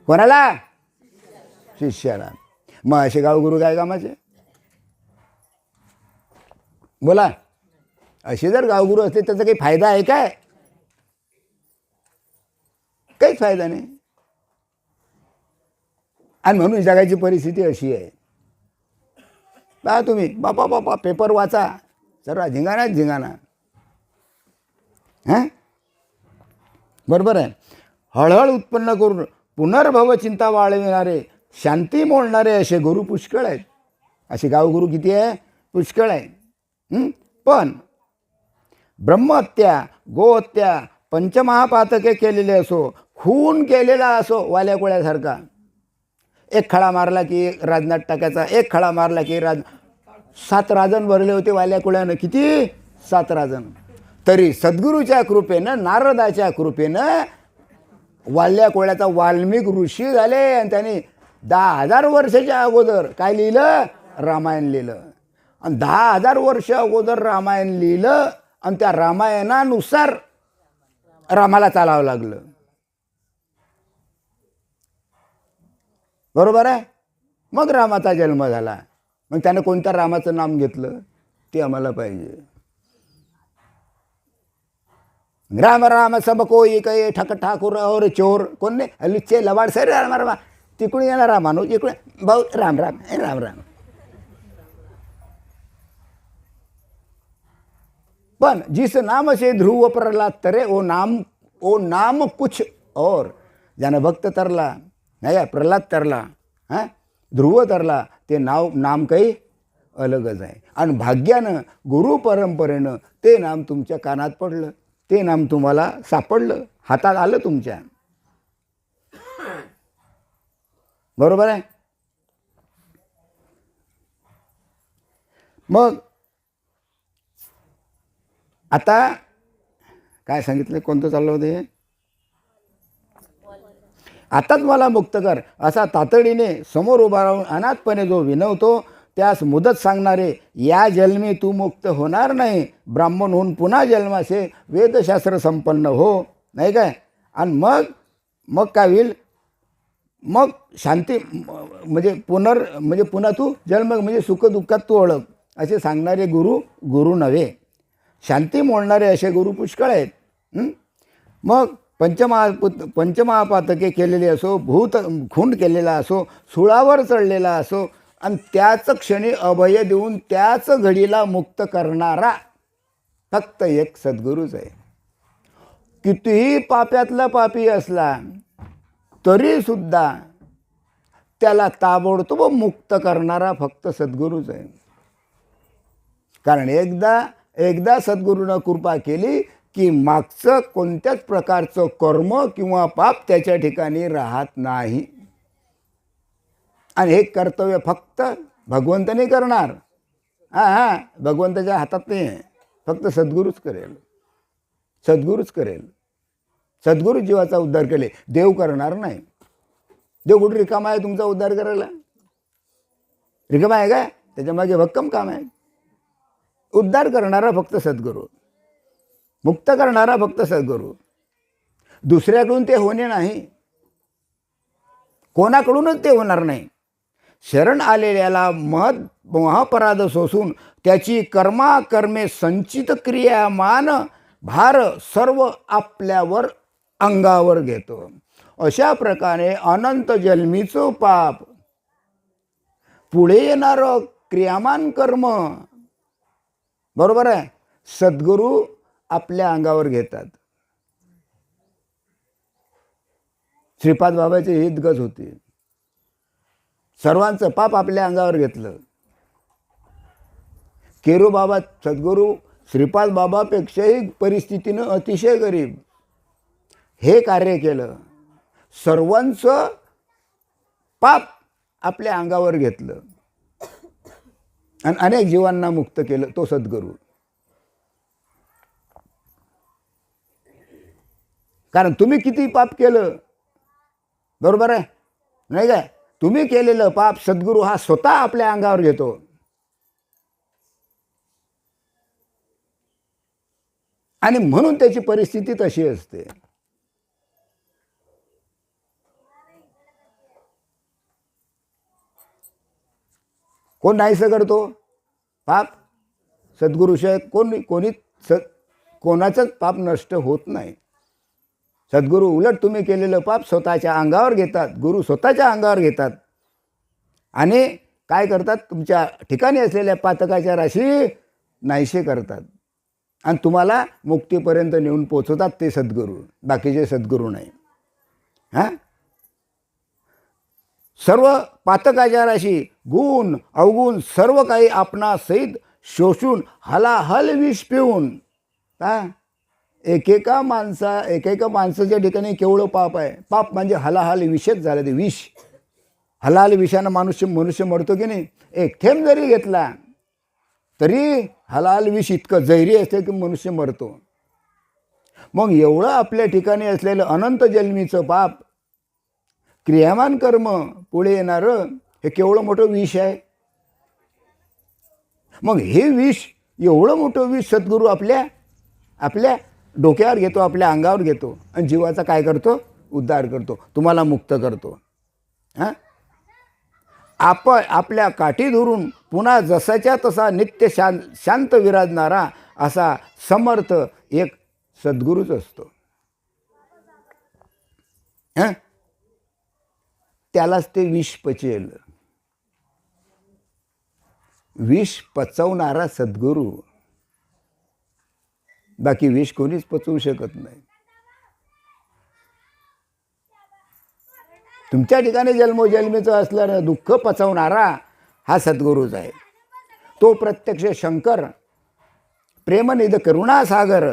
कोणाला? शिष्याला. मग असे गावगुरू काय कामाचे? बोला. असे जर गावगुरू असते त्याचा काही फायदा आहे काय? काहीच फायदा नाही. आणि म्हणून जगाची परिस्थिती अशी आहे. पहा तुम्ही, बापा बापा पेपर वाचा, सर्व झिंगाणाच झिंगाणा. हां, बरोबर आहे. हळहळ उत्पन्न करून पुनर्भव चिंता वाळविणारे, शांती मोडणारे असे गुरु पुष्कळ आहेत. असे गावगुरू किती आहे? पुष्कळ आहे. पण ब्रह्महत्या, गोहत्या, पंचमहापातके केलेले असो, खून केलेला असो वाल्या कोळ्यासारखा, एक खळा मारला की राजनाथ टाकायचा, एक खळा मारला की 7 राजन भरले होते वाल्या कोळ्यानं. किती? 7 राजन. तरी सद्गुरूच्या कृपेनं, नारदाच्या कृपेनं वाल्या कोळ्याचा वाल्मिक ऋषी झाले. आणि त्यांनी 10,000 वर्षाच्या अगोदर काय लिहिलं? रामायण लिहिलं. आणि 10,000 वर्ष अगोदर रामायण लिहिलं आणि त्या रामायणानुसार रामाला चालावं लागलं. बरोबर आहे. मग रामाचा जन्म झाला. मग त्यानं कोणत्या रामाचं नाम घेतलं ते आम्हाला पाहिजे. राम राम सब कोई कहे, ठक ठाकूर और चोर. कोण नाही? हल्लीचे लवाड सर राम राम, तिकडून येणार रामानो, इकडून भाऊ राम राम राम राम. पण जिस नाम से ध्रुव प्रहलाद तरे ओ नाम कुछ और. ज्यानं भक्त तरला, नाही का, प्रल्हाद तरला, हां, ध्रुव तरला, ते नाम काही अलगच आहे. आणि भाग्यानं, गुरु परंपरेनं ते नाम तुमच्या कानात पडलं, ते नाम तुम्हाला सापडलं, हातात आलं तुमच्या. बरोबर आहे. मग आता काय सांगितलं? कोणतं चाललं होतं हे? आताच मला मुक्त कर असा तातडीने समोर उभा राहून अनाथपणे जो विनवतो, त्यास मुदत सांगणारे, या जन्मी तू मुक्त होणार नाही. ब्राह्मण होऊन पुन्हा जन्मासे वेदशास्त्र संपन्न हो, नाही काय. आणि मग काय होईल? मग शांती म्हणजे पुन्हा तू जन्म म्हणजे सुखदुःखात तू ओळख असे सांगणारे गुरु नव्हे. शांती मोडणारे असे गुरु पुष्कळ आहेत. मग पंचमहापातके केलेले असो, खून केलेला असो, सुळावर चढलेला असो, आणि त्याच क्षणी अभय देऊन त्याच घडीला मुक्त करणारा फक्त एक सद्गुरूच आहे. कितीही पाप्यातला पापी असला तरी सुद्धा त्याला ताबडतोब मुक्त करणारा फक्त सद्गुरूच आहे. कारण एकदा सद्गुरूनं कृपा केली की मागचं कोणत्याच प्रकारचं कर्म किंवा पाप त्याच्या ठिकाणी राहत नाही. आणि हे कर्तव्य फक्त भगवंताने करणार. हां, भगवंताच्या हातात नाही आहे, फक्त सद्गुरूच करेल. सद्गुरू जीवाचा उद्धार केले, देव करणार नाही. देव कुठे रिकामा आहे तुमचा उद्धार करायला? रिकामा आहे काय? त्याच्या मागे भक्कम काम आहे. उद्धार करणारा फक्त सद्गुरू, मुक्त करणारा फक्त सद्गुरू. दुसऱ्याकडून ते होणे नाही, कोणाकडूनच ते होणार नाही. शरण आलेल्याला महापराध सोसून त्याची कर्मे संचित क्रियामान भार सर्व आपल्यावर अंगावर घेतो. अशा प्रकारे अनंत जन्मीचं पाप, पुढे येणारं क्रियामान कर्म, बरोबर आहे, सद्गुरू आपल्या अंगावर घेतात. श्रीपाद बाबाचे हित गज होते. सर्वांचं पाप आपल्या अंगावर घेतलं. केरू बाबा सद्गुरू श्रीपाद बाबापेक्षाही परिस्थितीनं अतिशय गरीब हे कार्य केलं. सर्वांचं पाप आपल्या अंगावर घेतलं आणि अनेक जीवांना मुक्त केलं तो सद्गुरू. कारण तुम्ही किती पाप केलं, बरोबर आहे नाही काय, तुम्ही केलेलं पाप सद्गुरू हा स्वतः आपल्या अंगावर घेतो. आणि म्हणून त्याची परिस्थिती तशी असते. कोण नाहीसं करतो पाप, सद्गुरूशिवाय कोणाचंच पाप नष्ट होत नाही. सद्गुरू उलट तुम्ही केलेलं पाप स्वतःच्या अंगावर घेतात, गुरु स्वतःच्या अंगावर घेतात आणि काय करतात, तुमच्या ठिकाणी असलेल्या पातकाच्या राशी नाहीसे करतात आणि तुम्हाला मुक्तीपर्यंत नेऊन पोचवतात ते सद्गुरू, बाकीचे सद्गुरू नाही. हां, सर्व पातकाच्या राशी गुण अवगुण सर्व काही आपणा सहित शोषून हलाहल विष पिऊन. हां, एकेका माणसाच्या ठिकाणी केवढं पाप आहे. पाप म्हणजे हलाहल विषच झालं, ते विष. हलाहल विषानं मनुष्य मरतो की नाही. एक थेंब जरी घेतला तरी हलाहल विष इतकं जैरी असते की मनुष्य मरतो. मग एवढं आपल्या ठिकाणी असलेलं अनंत जन्मीचं पाप, क्रियामान कर्म पुढे येणारं, हे केवढं मोठं विष आहे. मग हे विष, एवढं मोठं विष सद्गुरू आपल्या डोक्यावर घेतो, आपल्या अंगावर घेतो आणि जीवाचा काय करतो, उद्धार करतो, तुम्हाला मुक्त करतो. हां, आपल्या काठी धरून पुन्हा जसाच्या तसा नित्य शांत विराजणारा असा समर्थ एक सद्गुरूच असतो. हां, त्यालाच ते विष पचेल. विष पचवणारा सद्गुरू, बाकी विष कोणीच पचवू शकत नाही. तुमच्या ठिकाणी जन्मोजन्मीचं असल्यानं दुःख पचवणारा हा सद्गुरूच आहे. तो प्रत्यक्ष शंकर, प्रेमनिध करुणासागर.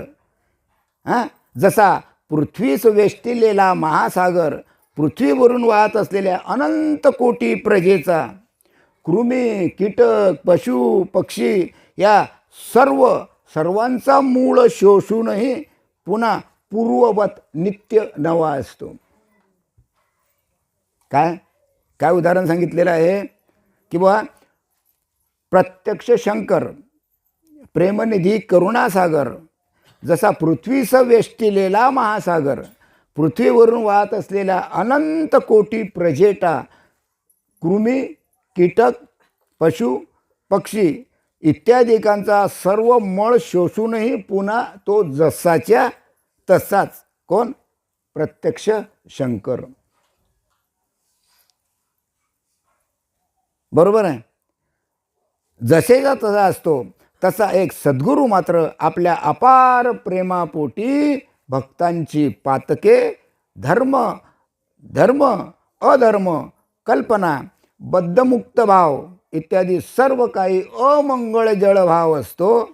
हां, जसा पृथ्वीस वेष्टिलेला महासागर, पृथ्वीवरून वाहत असलेल्या अनंत कोटी प्रजेचा, कृमी कीटक पशु पक्षी या सर्वांचा मूळ शोषूनही पुन्हा पूर्ववत नित्य नवा असतो. काय उदाहरण सांगितलेलं आहे की बा, प्रत्यक्ष शंकर, प्रेमनिधी करुणासागर, जसा पृथ्वीस वेष्टिलेला महासागर, पृथ्वीवरून वाहत असलेल्या अनंत कोटी प्रजेटा, कृमी कीटक पशु पक्षी इत्यादिकांचा सर्व मळ शोषूनही पुन्हा तो जसाच्या तसाच. कोण? प्रत्यक्ष शंकर. बरोबर आहे. जसेचा तसा असतो तसा एक सद्गुरू मात्र आपल्या अपार प्रेमापोटी भक्तांची पातके, धर्म अधर्म, कल्पना, बद्धमुक्त भाव इत्यादी सर्व काही अमंगळ जळ भाव असतो,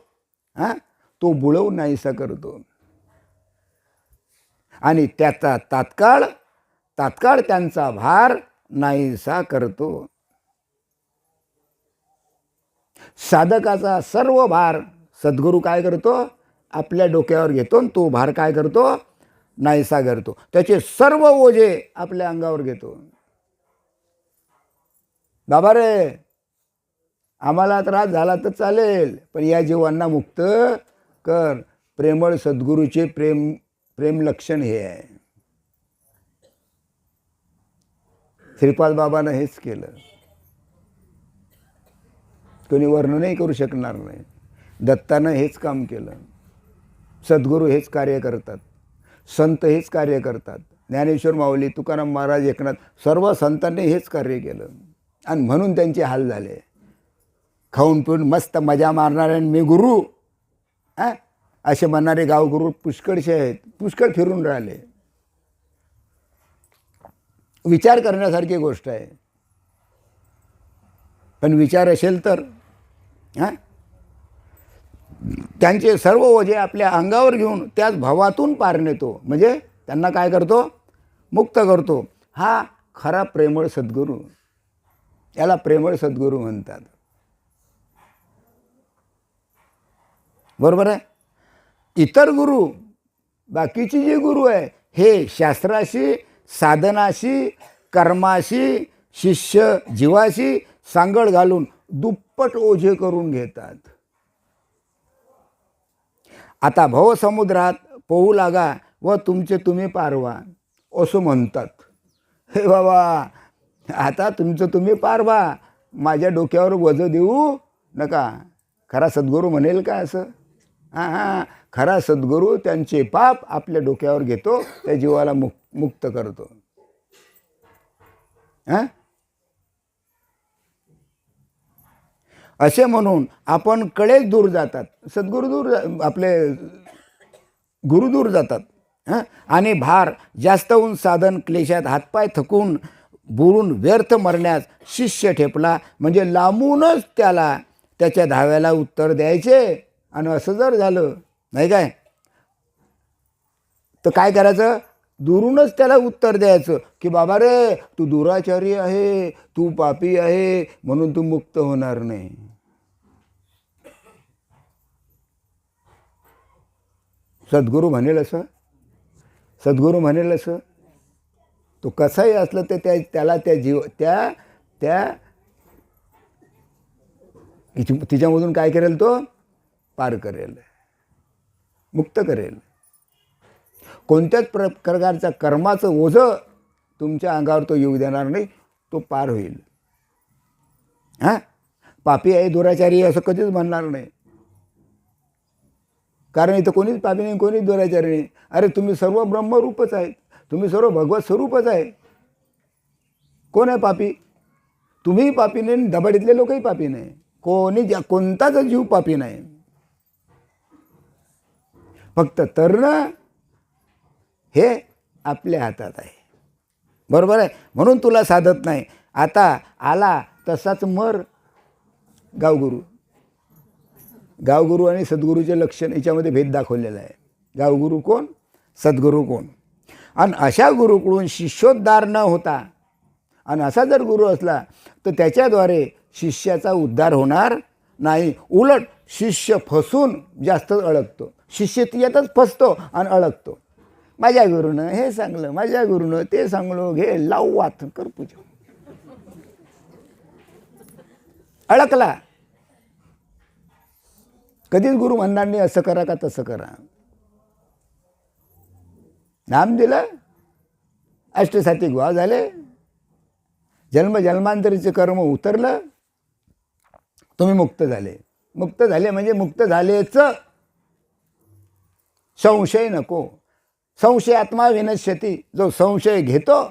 तो बुळवून नाहीसा करतो आणि त्याचा तात्काळ त्यांचा भार नाहीसा करतो. साधकाचा सर्व भार सद्गुरू काय करतो, आपल्या डोक्यावर घेतो आणि तो भार काय करतो, नाहीसा करतो. त्याचे सर्व ओझे आपल्या अंगावर घेतो. बाबा रे, आम्हाला त्रास झाला तर चालेल, पण या जीवांना मुक्त कर. प्रेमळ सद्गुरूचे प्रेम लक्षण हे आहे. श्रीपाद बाबानं हेच केलं, कोणी वर्णनही करू शकणार नाही. दत्तानं हेच काम केलं. सद्गुरू हेच कार्य करतात, संत हेच कार्य करतात. ज्ञानेश्वर माऊली, तुकाराम महाराज, एकनाथ, सर्व संतांनी हेच कार्य केलं आणि म्हणून त्यांचे हाल झाले. खाऊन पिऊन मस्त मजा मारणारे आणि मी गुरु असे म्हणणारे गावगुरु पुष्कळसे आहेत, पुष्कळ फिरून राहिले. विचार करण्यासारखी गोष्ट आहे, पण विचार असेल तर त्यांचे सर्व ओझे आपल्या अंगावर घेऊन त्याच भावातून पार नेतो. म्हणजे त्यांना काय करतो? मुक्त करतो. हा खरा प्रेमळ सद्गुरू. याला प्रेमळ सद्गुरू म्हणतात. बरोबर आहे. इतर गुरु, बाकीची जी गुरु आहे, हे शास्त्राशी, साधनाशी, कर्माशी, शिष्य जीवाशी सांगड घालून दुप्पट ओझे करून घेतात. आता भवसमुद्रात पोहू लागा व तुमचे तुम्ही पारवा असं म्हणतात. हे बाबा, आता तुमचं तुम्ही पारवा, माझ्या डोक्यावर वज देऊ नका. खरा सद्गुरू म्हणेल का असं? हां, खरा सद्गुरू त्यांचे पाप आपल्या डोक्यावर घेतो, त्या जीवाला मुक्त करतो. हां, असे म्हणून आपण कळेच दूर जातात, सद्गुरू दूर, आपले गुरु दूर जातात. हां, आणि भार जास्त होऊन साधन क्लेशात हातपाय थकून बुरून व्यर्थ मरण्यास शिष्य ठेपला म्हणजे लांबूनच त्याला त्याच्या धाव्याला उत्तर द्यायचे. आणि असं जर झालं नाही काय, तर काय करायचं? दुरूनच त्याला उत्तर द्यायचं की बाबा रे, तू दुराचारी आहे, तू पापी आहे, म्हणून तू मुक्त होणार नाही. सद्गुरू म्हणेल असं? सद्गुरू म्हणेल असं? तो कसाही असलं तर त्याला त्या जीव त्या तिच्यामधून काय करेल? तो पार करेल, मुक्त करेल. कोणत्याच प्रकारचा कर्माचं ओझं तुमच्या अंगावर तो येऊ देणार नाही. तो पार होईल. हां, पापी आहे, दुराचारी आहे असं कधीच म्हणणार नाही. कारण इथं कोणीच पापी नाही, कोणीच दुराचारी नाही. अरे, तुम्ही सर्व ब्रह्मरूपच आहेत, तुम्ही सर्व भगवत स्वरूपच आहे. कोण आहे पापी? तुम्हीही पापी नाही, दबाडीतले लोकही पापी नाही. कोणताच जीव पापी नाही. फक्त तरणं हे आपल्या हातात आहे. बरोबर आहे. म्हणून तुला साधत नाही. आता आला तसाच मर. गावगुरू आणि सद्गुरूचे लक्षण याच्यामध्ये भेद दाखवलेला आहे. गावगुरू कोण, सद्गुरू कोण. आणि अशा गुरुकडून शिष्योद्धार न होता, आणि असा जर गुरु असला तर त्याच्याद्वारे शिष्याचा उद्धार होणार नाही. उलट शिष्य फसून जास्त अडकतो. शिष्य यातच फसतो आणि अडकतो. माझ्या गुरुनं हे सांगलं, माझ्या गुरुनं ते सांगलो, घे लावू वात कर पूजा. अडकला. कधीच गुरु म्हणणार नाही असं करा का तसं करा. नाम दिलं, अष्टसात्विक भाव झाले, जन्मजन्मांतरीचे कर्म उतरलं, तुम्ही मुक्त झाले. मुक्त झाले म्हणजे मुक्त झालेच. संशय नको. संशय आत्मा विनश्यती. जो संशय घेतो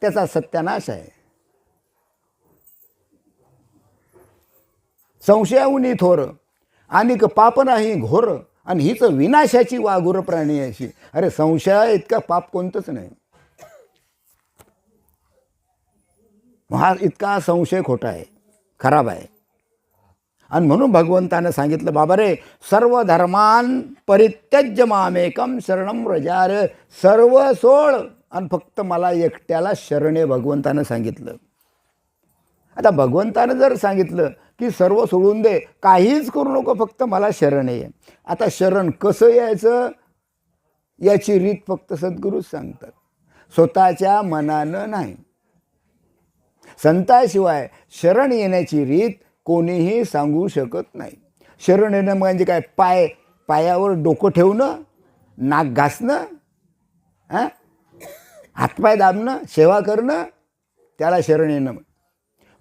त्याचा सत्यानाश आहे. संशयाहुनी थोर आणि पाप नाही घोर, आणि हीच विनाशाची वाघुर प्राणी अशी. अरे, संशया इतका पाप कोणतंच नाही. हा इतका संशय खोटा आहे, खराब आहे. आणि म्हणून भगवंतानं सांगितलं, बाबा रे, सर्व धर्मान परित्यज्य मामेकम शरणम व्रजा. रे, सर्व सोड आणि फक्त मला एकट्याला शरण आहे, भगवंतानं सांगितलं. आता भगवंतानं जर सांगितलं की सर्व सोडून दे, काहीच करू नको, फक्त मला शरण आहे. आता शरण कसं यायचं याची रीत फक्त सद्गुरूच सांगतात, स्वतःच्या मनानं नाही. संताशिवाय शरण येण्याची रीत कोणीही सांगू शकत नाही. शरण येणं म्हणजे काय? पायावर डोकं ठेवणं, नाक घासणं, हातपाय दाबणं, सेवा करणं, त्याला शरण येणं.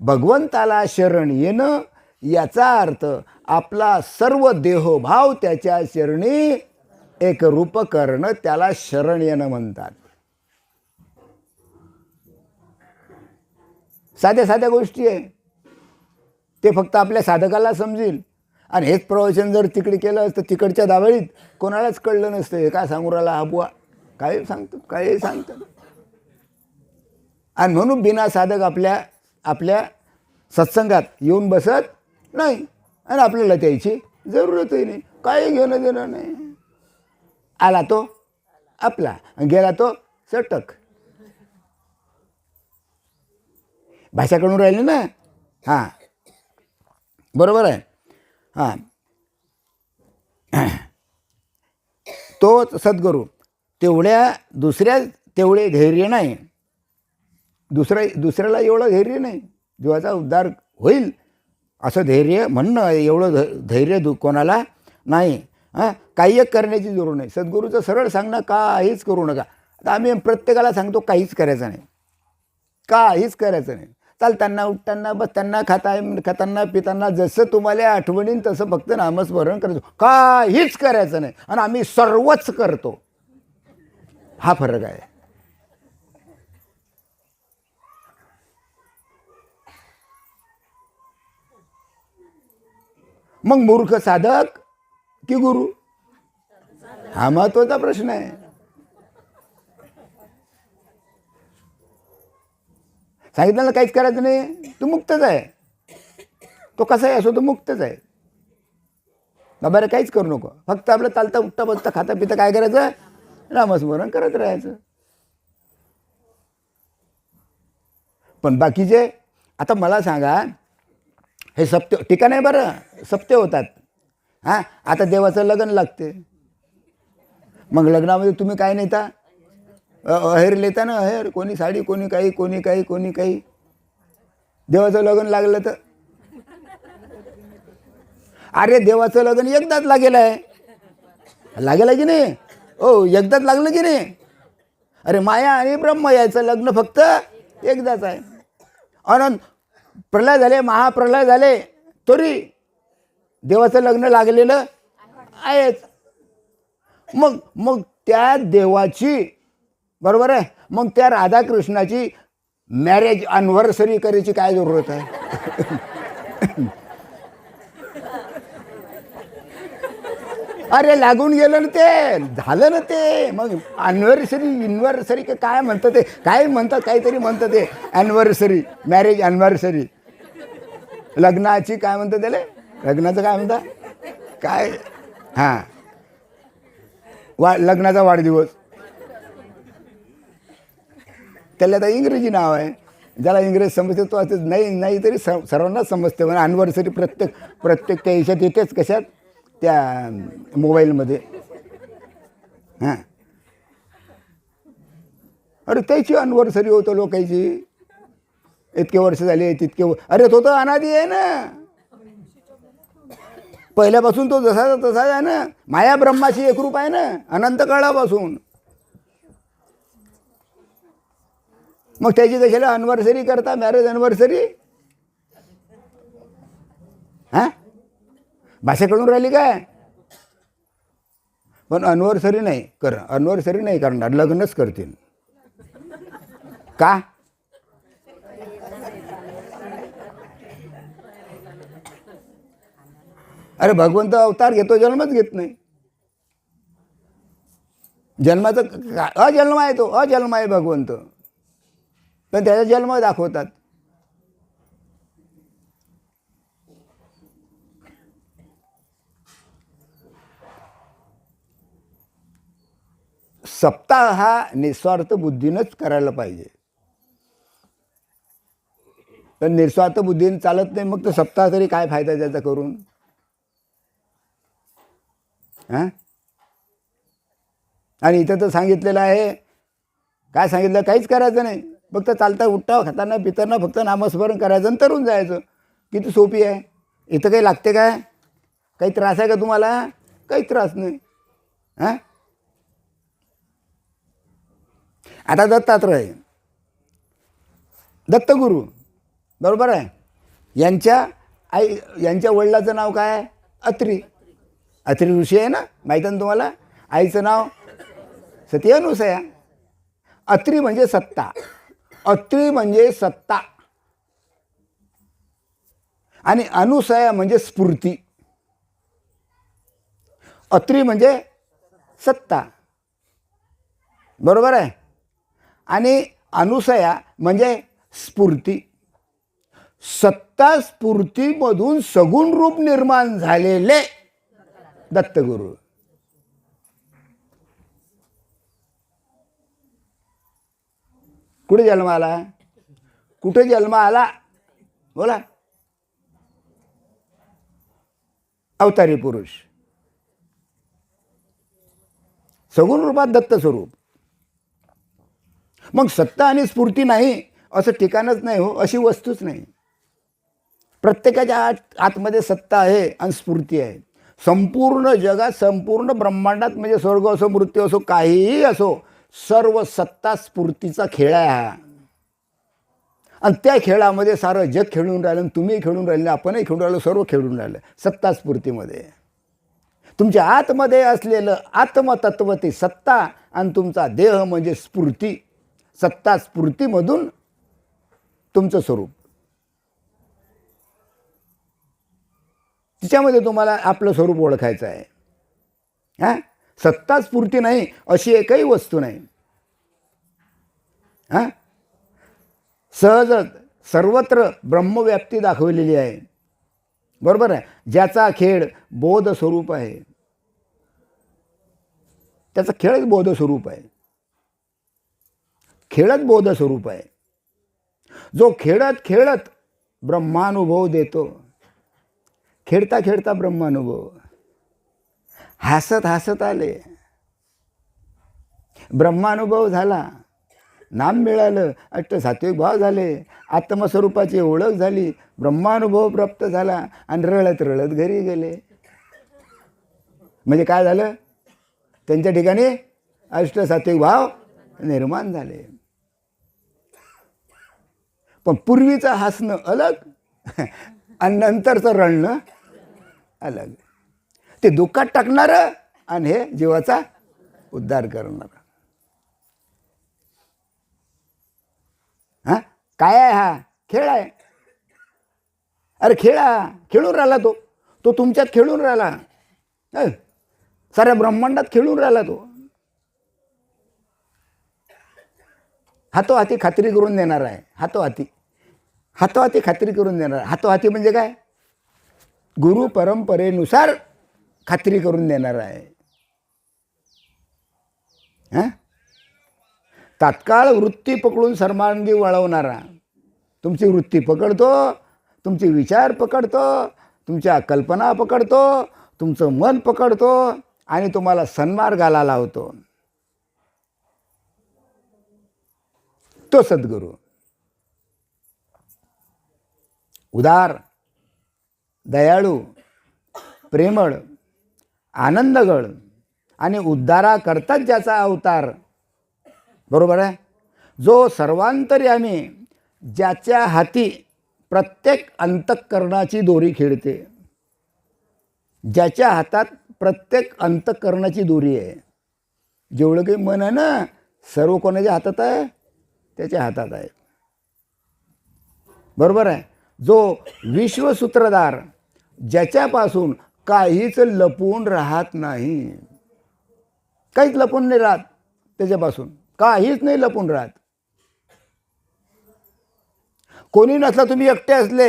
भगवंताला शरण येणं याचा अर्थ आपला सर्व देहभाव त्याच्या चरणी एकरूप करणं, त्याला शरण येणं म्हणतात. साध्या साध्या गोष्टी आहे, ते फक्त आपल्या साधकाला समजेल. आणि हेच प्रवचन जर तिकडे केलं असतं तिकडच्या दावळीत कोणालाच कळलं नसतं. हे काय सांगू राहिला हा बुवा, काय सांगतात, काय सांगतात. आणि म्हणून बिना साधक आपल्या सत्संगात येऊन बसत नाही, आणि आपल्याला त्याची जरूरतही नाही, काही घेणं देणं नाही. आला तो आपला, गेला तो चटक. भाषा कळून राहिली ना. हां, बरोबर आहे. हां, तो सद्गुरू तेवढ्या तेवढे धैर्य नाही, दुसऱ्याला एवढं धैर्य नाही. जीवाचा उद्धार होईल असं धैर्य म्हणणं, एवढं धैर्य कोणाला नाही. हां, काही एक करण्याची जरूर नाही. सद्गुरूचं सरळ सांगणं, काहीच करू नका. आता आम्ही प्रत्येकाला सांगतो काहीच करायचं नाही, काहीच करायचं नाही. चालताना, उठताना, बसताना, खाताना पिताना जसं तुम्हाला आठवणीन तसं फक्त नामस्मरण करायचं, काहीच करायचं नाही. आणि आम्ही सर्वच करतो, हा फरक आहे. मग मूर्ख साधक की गुरु, हा महत्वाचा प्रश्न आहे. सांगितलं काहीच करायचं नाही, तो मुक्तच आहे. तो कसाही असो, तो मुक्तच आहे. बाबा रे काहीच करू नको, फक्त आपलं चालता उठता बसता खाता पिता काय करायचं, नामस्मरण करत राहायचं. पण बाकीचे, आता मला सांगा, हे सप्ते टीका नाही बरं, सप्ते होतात. हां, आता देवाचं लग्न लागते, मग लग्नामध्ये तुम्ही काय नेता, अहेर लेता ना, अहेर. कोणी साडी, कोणी काही, कोणी काही, कोणी काही. देवाचं लग्न लागलं तर, अरे देवाचं लग्न एकदाच लागेल आहे, लागेल आहे की नाही, हो एकदाच लागलं की नाही. अरे माया आणि ब्रह्म याचं लग्न फक्त एकदाच आहे. अनंत प्रलय झाले, महाप्रलय झाले, तरी देवाचं लग्न लागलेलं आहेच. मग मग त्या देवाची, बरोबर आहे, मग त्या राधाकृष्णाची मॅरेज अॅनिव्हर्सरी करायची काय जरूरत आहे. अरे लागून गेलं ना, ते झालं ना ते. मग अॅनिव्हर्सरी काय म्हणतात ते, काय म्हणतात, काहीतरी म्हणतात ते अॅनिव्हर्सरी, मॅरेज अॅनिव्हर्सरी. लग्नाची काय म्हणतात त्याला, लग्नाचं काय म्हणतात काय, हां, लग्नाचा वाढदिवस. त्याला आता इंग्रजी नाव आहे, ज्याला इंग्रजी समजते तो असं नाही तरी सर्वांनाच समजते. म्हणजे अॅनिव्हर्सरी प्रत्येक त्या ह्याच्यात येतेच, कशात, त्या मोबाईलमध्ये. हां, अरे त्याची अॅनिव्हर्सरी होतं लोकांची, इतके वर्ष झाले, तितके. अरे तो तर अनादी आहे ना, पहिल्यापासून तो जसा तसाच आहे ना. माया ब्रह्माची एकरूप आहे ना, अनंत काळापासून. मग त्याची कशाला अॅनिव्हर्सरी करता, मॅरेज अॅनिव्हर्सरी. हां, भाषा कळून राहिली काय. पण अॅनिव्हर्सरी नाही अॅनिव्हर्सरी नाही करणार, लग्नच करतील. का, अरे भगवंत अवतार घेतो, जन्मच घेत नाही. जन्माचं अजन्म आहे, तो अजन्म आहे भगवंत, पण त्याचा जन्म दाखवतात. सप्ताह हा निस्वार्थ बुद्धीनंच करायला पाहिजे. पण निस्वार्थ बुद्धीने चालत नाही, मग तो सप्ताह तरी काय फायदा त्याचा करून. हां, आणि इथं तर सांगितलेलं आहे, काय सांगितलं, काहीच करायचं नाही, फक्त चालता उठता खाताना पिताना फक्त नामस्मरण करायचं आणि तरून जायचं. किती सोपी आहे. इथं काही लागते काय, काही त्रास आहे का तुम्हाला, काही त्रास नाही. हां, आता दत्तात्रय, दत्तगुरू, बरोबर आहे, यांच्या वडिलाचं नाव काय आहे, अत्री. अत्री ऋषी आहे ना, माहीत आहे ना तुम्हाला. आईचं नाव सती अनुसया. अत्री म्हणजे सत्ता, अत्री म्हणजे सत्ता, आणि अनुसया म्हणजे स्फूर्ती. अत्री म्हणजे सत्ता, बरोबर आहे, आणि अनुसया म्हणजे स्फूर्ती. सत्ता स्फूर्तीमधून सगुण रूप निर्माण झालेले दत्तगुरू. कुठे जन्म आला? कुठे जन्म आला? बोला. अवतारी पुरुष, सगुण रूपात दत्त स्वरूप. मग सत्ता आणि स्फूर्ती नाही असं ठिकाणच नाही हो, अशी वस्तूच नाही. प्रत्येकाच्या आतमध्ये सत्ता आहे आणि स्फूर्ती आहे. संपूर्ण जगात, संपूर्ण ब्रह्मांडात, म्हणजे स्वर्ग असो, मृत्यू असो, काहीही असो, सर्व सत्ता स्फूर्तीचा खेळ आहे हा. आणि त्या खेळामध्ये सारं जग खेळून राहिलं, तुम्ही खेळून राहिले, आपणही खेळून राहिलो, सर्व खेळून राहिलं सत्ता स्फूर्तीमध्ये. तुमच्या आतमध्ये असलेलं आत्मतत्व ती सत्ता आणि तुमचा देह म्हणजे स्फूर्ती. सत्ता स्फूर्तीमधून तुमचं स्वरूप. तिच्यामध्ये तुम्हाला आपलं स्वरूप ओळखायचं आहे. हां, सत्ता स्फूर्ती नाही अशी एकही वस्तू नाही. हां, सहजच सर्वत्र ब्रह्मव्याप्ती दाखवलेली आहे. बरोबर आहे. ज्याचा खेळ बोध स्वरूप आहे, त्याचा खेळच बोध स्वरूप आहे. खेळच बोध स्वरूप आहे. जो खेळत खेळत ब्रह्मानुभव देतो. खेळता खेळता ब्रह्मानुभव. हसत हसत आले, ब्रह्मानुभव झाला, नाम मिळालं, अष्टसात्विक भाव झाले, आत्मस्वरूपाची ओळख झाली, ब्रह्मानुभव प्राप्त झाला आणि रळत रळत घरी गेले. म्हणजे काय झालं? त्यांच्या ठिकाणी अष्टसात्विक भाव निर्माण झाले. पण पूर्वीचं हसणं अलग आणि नंतरचं रडणं अलग. ते दुःखात टाकणारं आणि हे जीवाचा उद्धार करणारं. हां, काय आहे हा? खेळ आहे. अरे खेळा, खेळून राहिला तो. तो तुमच्यात खेळून राहिला, साऱ्या ब्रह्मांडात खेळून राहिला तो. हातोहाती खात्री करून देणार आहे. हातोहाती, हातोहाती खात्री करून देणार. हातोहाती म्हणजे काय? गुरु परंपरेनुसार खात्री करून देणार आहे. हां, तात्काळ वृत्ती पकडून सर्वांगी वळवणारा. तुमची वृत्ती पकडतो, तुमचे विचार पकडतो, तुमच्या कल्पना पकडतो, तुमचं मन पकडतो आणि तुम्हाला सन्मार्गाला लावतो. तो सद्गुरू. उदार, दयाळू, प्रेमळ, आनंदगळ आणि उद्धाराकरताच ज्याचा अवतार. बरोबर आहे. जो सर्वांतर्यामी, ज्याच्या हाती प्रत्येक अंतःकरणाची दोरी खेळते. ज्याच्या हातात प्रत्येक अंतःकरणाची दोरी आहे. जेवढं काही मन आहे ना, सर्व कोणाच्या हातात आहे? त्याच्या हातात आहे. बरोबर आहे. जो विश्वसूत्रधार, ज्याच्यापासून काहीच लपून राहत नाही. काहीच लपून नाही राहत त्याच्यापासून, काहीच नाही लपून राहत. कोणी नसला, तुम्ही एकटे असले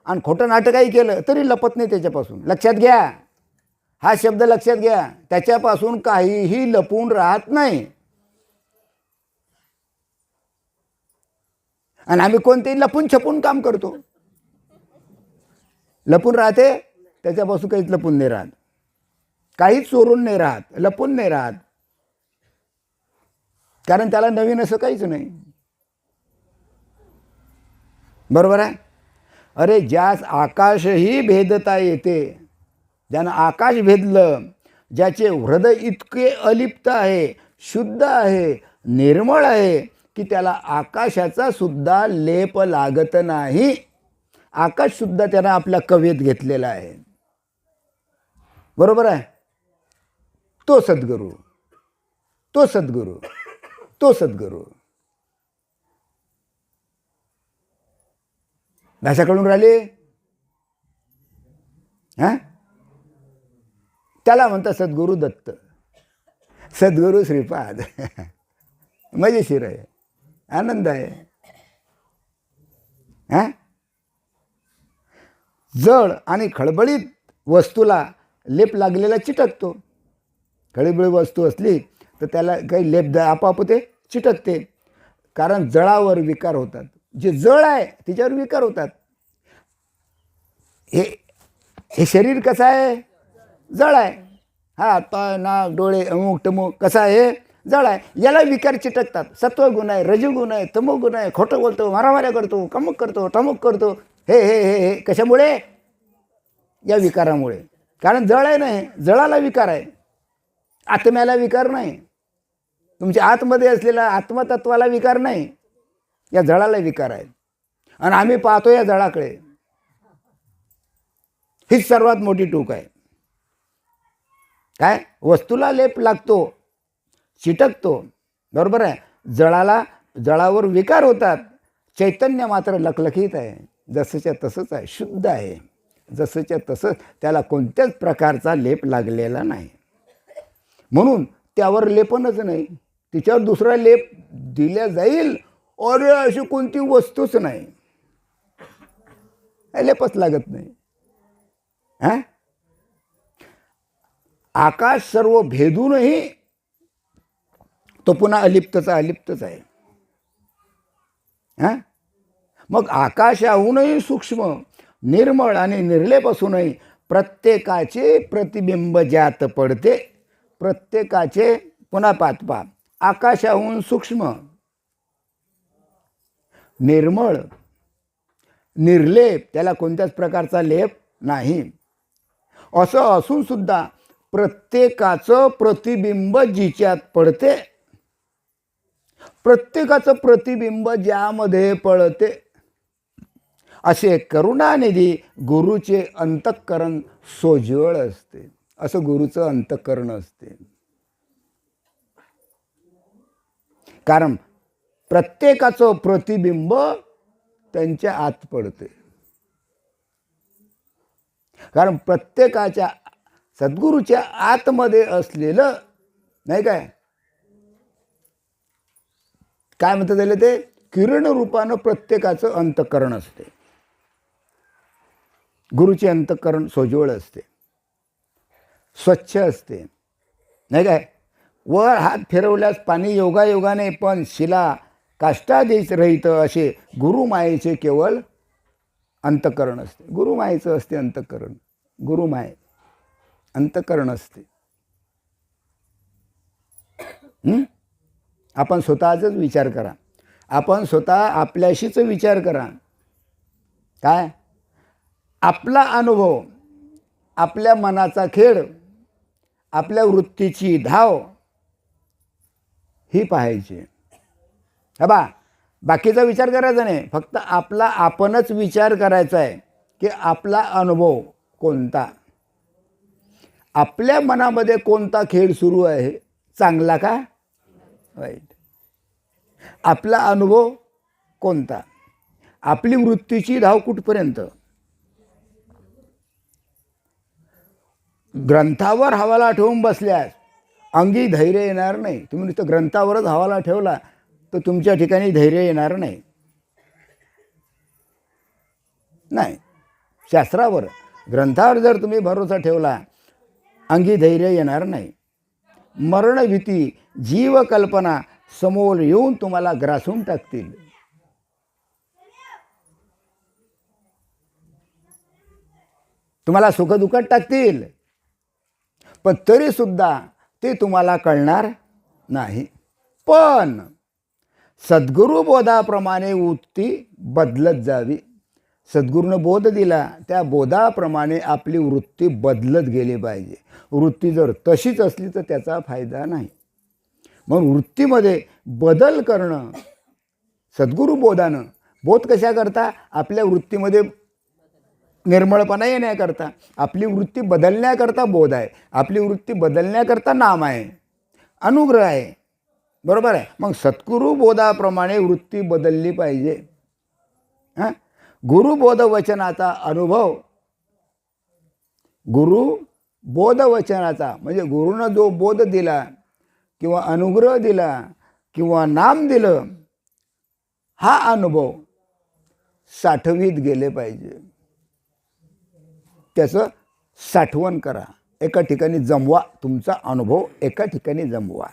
आणि खोटं नाटकही केलं तरी लपत नाही त्याच्यापासून. लक्षात घ्या, हा शब्द लक्षात घ्या. त्याच्यापासून काहीही लपून राहत नाही. आणि आम्ही कोणतेही लपून छपून काम करतो. लपून राहते, त्याच्यापासून काहीच लपून नाही राहत. काहीच चोरून नाही राहत, लपून नाही राहत. कारण त्याला नवीन असं काहीच नाही. बरोबर आहे. अरे ज्यास आकाशही भेदता येते, ज्यानं आकाश भेदलं, ज्याचे हृदय इतके अलिप्त आहे, शुद्ध आहे, निर्मळ आहे की त्याला आकाशाचा सुद्धा लेप लागत नाही. आकाश सुद्धा त्यानं आपल्या कवेत घेतलेला आहे. बरोबर आहे. तो सद्गुरू, तो सद्गुरू, तो सद्गुरू. भाषा कळून राहिली? हां, त्याला म्हणतात सद्गुरू दत्त, सद्गुरू श्रीपाद. मजेशीर आहे, आनंद आहे. हां, जड आणि खळबळीत वस्तूला लेप लागलेला चिटकतो. खळीबिळी वस्तू असली तर त्याला काही लेप आपोआप ते चिटकते. कारण जळावर विकार होतात. जे जळ आहे तिच्यावर विकार होतात. हे हे शरीर कसं आहे? जळ आहे. हात पाय नाक डोळे अमुक टमुक कसं आहे? जळ आहे. याला विकार चिटकतात. सत्वगुण आहे, रजगुण आहे, तमोगुण आहे, खोटं बोलतो, मारामाऱ्या करतो, कमुक करतो, टमुक करतो. हे हे हे हे कशामुळे? या विकारामुळे. कारण जळ आहे नाही, जळाला विकार आहे, आत्म्याला विकार नाही. तुमच्या आतमध्ये असलेला आत्मतत्वाला विकार नाही, या जळाला विकार आहे. आणि आम्ही पाहतो या जळाकडे. हीच सर्वात मोठी टूक आहे. काय? वस्तूला लेप लागतो, चिटकतो, बरोबर आहे. जळावर विकार होतात. चैतन्य मात्र लखलखीत आहे, जसंच्या तसंच आहे, शुद्ध आहे, जसंच्या तसंच. त्याला कोणत्याच प्रकारचा लेप लागलेला नाही. म्हणून त्यावर लेपनच नाही. तिच्यावर दुसरा लेप दिला जाईल अरे अशी कोणती वस्तूच नाही, लेपच लागत नाही. हां, आकाश सर्व भेदूनही तो पुन्हा अलिप्तचा अलिप्तच आहे. हां, मग आकाशाहूनही सूक्ष्म, निर्मळ आणि निर्लेप असूनही प्रत्येकाचे प्रतिबिंब ज्यात पडते. प्रत्येकाचे, पुन्हा पातपा, आकाशाहून सूक्ष्म, निर्मळ, निर्लेप, त्याला कोणत्याच प्रकारचा लेप नाही, असं असून सुद्धा प्रत्येकाचं प्रतिबिंब जिच्यात पडते. प्रत्येकाचं प्रतिबिंब ज्यामध्ये पडते असे करुणानिधी गुरुचे अंतःकरण सोज्वळ असते. असं गुरुचं अंतःकरण असते. कारण प्रत्येकाचं प्रतिबिंब त्यांच्या आत पडते. कारण प्रत्येकाच्या सद्गुरूच्या आतमध्ये असलेलं, नाही काय काय म्हणतात त्याला, ते किरण रूपानं प्रत्येकाचं अंतःकरण असते. गुरुचे अंतःकरण सोज्वळ असते, स्वच्छ असते, नाही काय. वर हात फिरवल्यास पाणी योगायोगाने, पण शिला काष्टादेश रहित असे गुरुमायेचे केवळ अंतःकरण असते. गुरुमायेचं असते अंतःकरण. गुरुमाये अंतःकरण असते. आपण स्वतःचाच विचार करा. आपण स्वतः आपल्याशीच विचार करा. काय? आपला अनुभव, आपल्या मनाचा खेळ, आपल्या वृत्तीची धाव ही पाहायची. हा बा, बाकीचा विचार करायचा नाही. फक्त आपला आपणच विचार करायचा आहे की आपला अनुभव कोणता, आपल्या मनामध्ये कोणता खेळ सुरू आहे, चांगला का वाईट. आपला अनुभव कोणता, आपली वृत्तीची धाव कुठपर्यंत. ग्रंथावर हवाला ठेवून बसल्यास अंगी धैर्य येणार नाही. तुम्ही नुसतं ग्रंथावरच हवाला ठेवला तर तुमच्या ठिकाणी धैर्य येणार नाही. नाही, शास्त्रावर, ग्रंथावर जर तुम्ही भरोसा ठेवला, अंगी धैर्य येणार नाही. मरणभीती, जीवकल्पना समोर येऊन तुम्हाला ग्रासून टाकतील. तुम्हाला सुखदुःखात टाकतील, पण तरी सुद्धा ते तुम्हाला कळणार नाही. पण सद्गुरु बोधाप्रमाणे वृत्ती बदलत जावी. सद्गुरूनं बोध दिला, त्या बोधाप्रमाणे आपली वृत्ती बदलत गेली पाहिजे. वृत्ती जर तशीच असली तर त्याचा फायदा नाही. मग वृत्तीमध्ये बदल करणं सद्गुरु बोधानं. बोध कशा करता? आपल्या वृत्तीमध्ये निर्मळपणा येण्याकरता, आपली वृत्ती बदलण्याकरता बोध आहे, आपली वृत्ती बदलण्याकरता नाम आहे, अनुग्रह आहे, बरोबर आहे. मग सद्गुरु बोधाप्रमाणे वृत्ती बदलली पाहिजे. हां, गुरुबोध वचनाचा अनुभव, गुरु बोध वचनाचा म्हणजे गुरुनं जो बोध दिला किंवा अनुग्रह दिला किंवा नाम दिलं, हा अनुभव साठवीत गेले पाहिजे. त्याचं साठवण करा. एका ठिकाणी जमवा, तुमचा अनुभव एका ठिकाणी जमवा.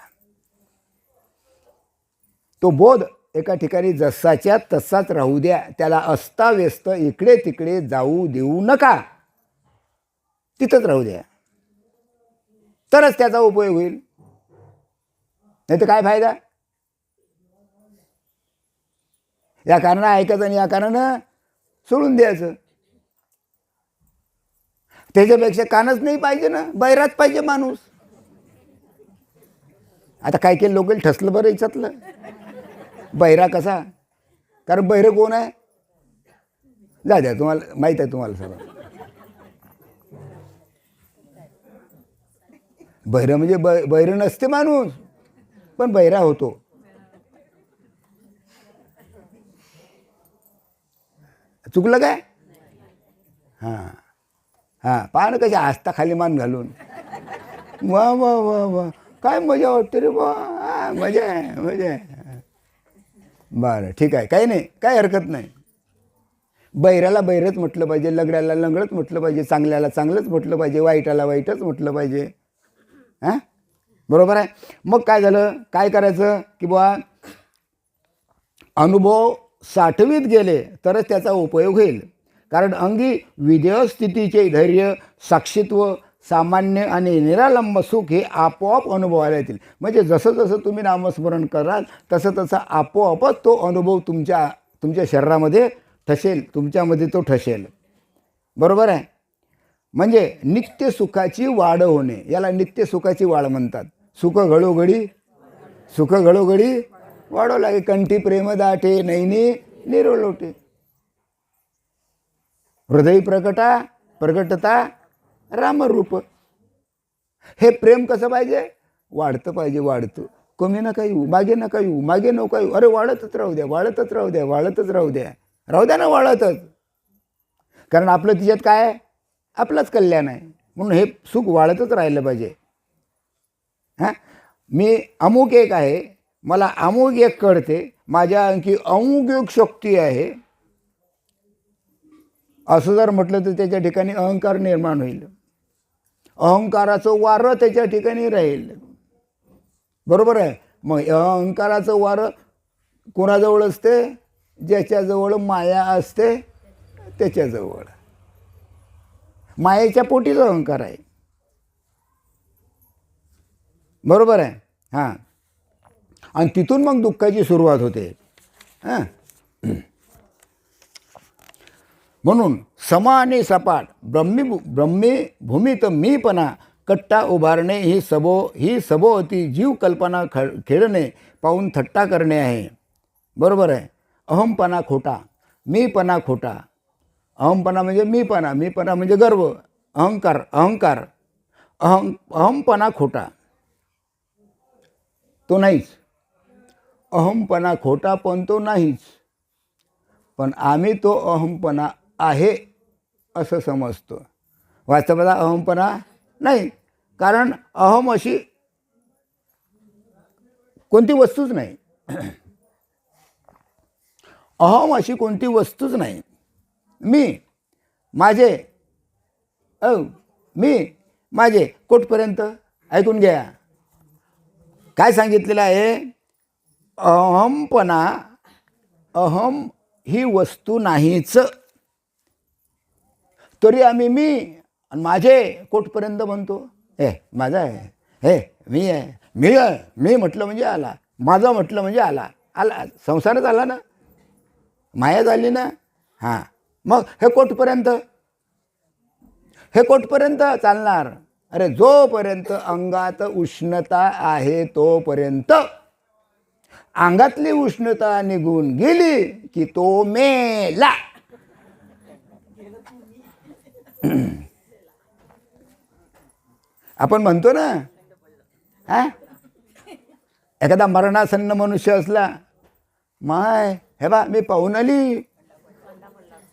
तो बोध एका ठिकाणी जसाच्या तसाच राहू द्या. त्याला अस्ताव्यस्त इकडे तिकडे जाऊ देऊ नका. तिथंच राहू द्या, तरच त्याचा उपयोग होईल. नाही तर काय फायदा. या कारणानं ऐकायचं आणि या कारणानं सोडून द्यायचं. त्याच्यापेक्षा कानच नाही पाहिजे ना, बैराच पाहिजे माणूस. आता काय केलं लोक ठसलं बरं याच्यातलं. बैरा कसा, कारण बैर कोण आहे जा द्या, तुम्हाला माहीत आहे. तुम्हाला सगळं बैर म्हणजे बैर नसते माणूस, पण बैरा होतो. चुकलं काय. हां हां, पहा ना कशा हसता खाली मान घालून. वा वा वा वा, काय मजा वाटते रे बा. मजा आहे, मजा आहे. बरं ठीक आहे, काही नाही, काय हरकत नाही. बैराला बैरच म्हटलं पाहिजे, लंगड्याला लंगडच म्हटलं पाहिजे, चांगल्याला चांगलंच म्हटलं पाहिजे, वाईटाला वाईटच म्हटलं पाहिजे. हां बरोबर आहे. मग काय झालं, काय करायचं की बुवा अनुभव साठवीत गेले तरच त्याचा उपयोग होईल. कारण अंगी विधेय स्थितीचे धैर्य, साक्षीत्व, सामान्य आणि निरालंब सुख हे आपोआप अनुभवायला येतील. म्हणजे जसं जसं तुम्ही नामस्मरण कराल तसं तसं आपोआपच तो अनुभव तुमच्या शरीरामध्ये ठसेल, तुमच्यामध्ये तो ठसेल. बरोबर आहे. म्हणजे नित्य सुखाची वाढ होणे, याला नित्य सुखाची वाढ म्हणतात. सुख घडोघडी, सुख घडोघडी वाढव लागे, कंठी प्रेम दाटे, नैनी निरोलोटे. हृदय प्रकटता रामरूप. हे प्रेम कसं पाहिजे, वाढतं पाहिजे, वाढतं. कमी नका येऊ, मागे नका येऊ, मागे नका येऊ. अरे वाढतच राहू द्या, वाढतच राहू द्या, वाढतच राहू द्या, राहू द्या ना वाढतच. कारण आपलं तिच्यात काय आहे, आपलंच कल्याण आहे. म्हणून हे सुख वाढतच राहिलं पाहिजे. हां मी अमुक एक आहे, मला अमुक एक कळते, माझ्या आणखी अमुक एक शक्ती आहे, असं जर म्हटलं तर त्याच्या ठिकाणी अहंकार निर्माण होईल. अहंकाराचं वारं त्याच्या ठिकाणी राहील. बरोबर आहे. मग अहंकाराचं वारं कोणाजवळ असते, ज्याच्याजवळ माया असते त्याच्याजवळ. मायेच्या पोटीच अहंकार आहे. बरोबर आहे. हां आणि तिथून मग दुःखाची सुरुवात होते. हां म्हणून सम आणि सपाट ब्रह्मी भूमीत मीपणा कट्टा उभारणे ही सभोवती जीव कल्पना खेळणे पाहून थट्टा करणे आहे. बरोबर आहे. अहमपणा खोटा, मीपणा खोटा. अहमपणा म्हणजे मीपणा म्हणजे गर्व, अहंकार. अहमपणा खोटा, तो नाहीच. अहमपणा खोटा पण तो नाहीच. पण आम्ही तो अहमपणा आहे असं समजतो. वास्तवाला अहमपणा नाही. कारण अहम अशी कोणती वस्तूच नाही. अहम अशी कोणती वस्तूच नाही. मी माझे कोटपर्यंत ऐकून घ्या. काय सांगितलेलं आहे, अहमपणा, अहम ही वस्तू नाहीच. तरी आम्ही मी आणि माझे कोटपर्यंत म्हणतो. माझा आहे, मी आहे, मी म्हटलं म्हणजे आला, माझा म्हटलं म्हणजे आला. संसारच आला ना, माया झाली ना. हां मग हे कोटपर्यंत चालणार. अरे जोपर्यंत अंगात उष्णता आहे तोपर्यंत. अंगातली उष्णता निघून गेली की तो मेला. आपण म्हणतो ना, हा एखादा मरणासन्न मनुष्य असला, माय हे बा मी पाहून आली,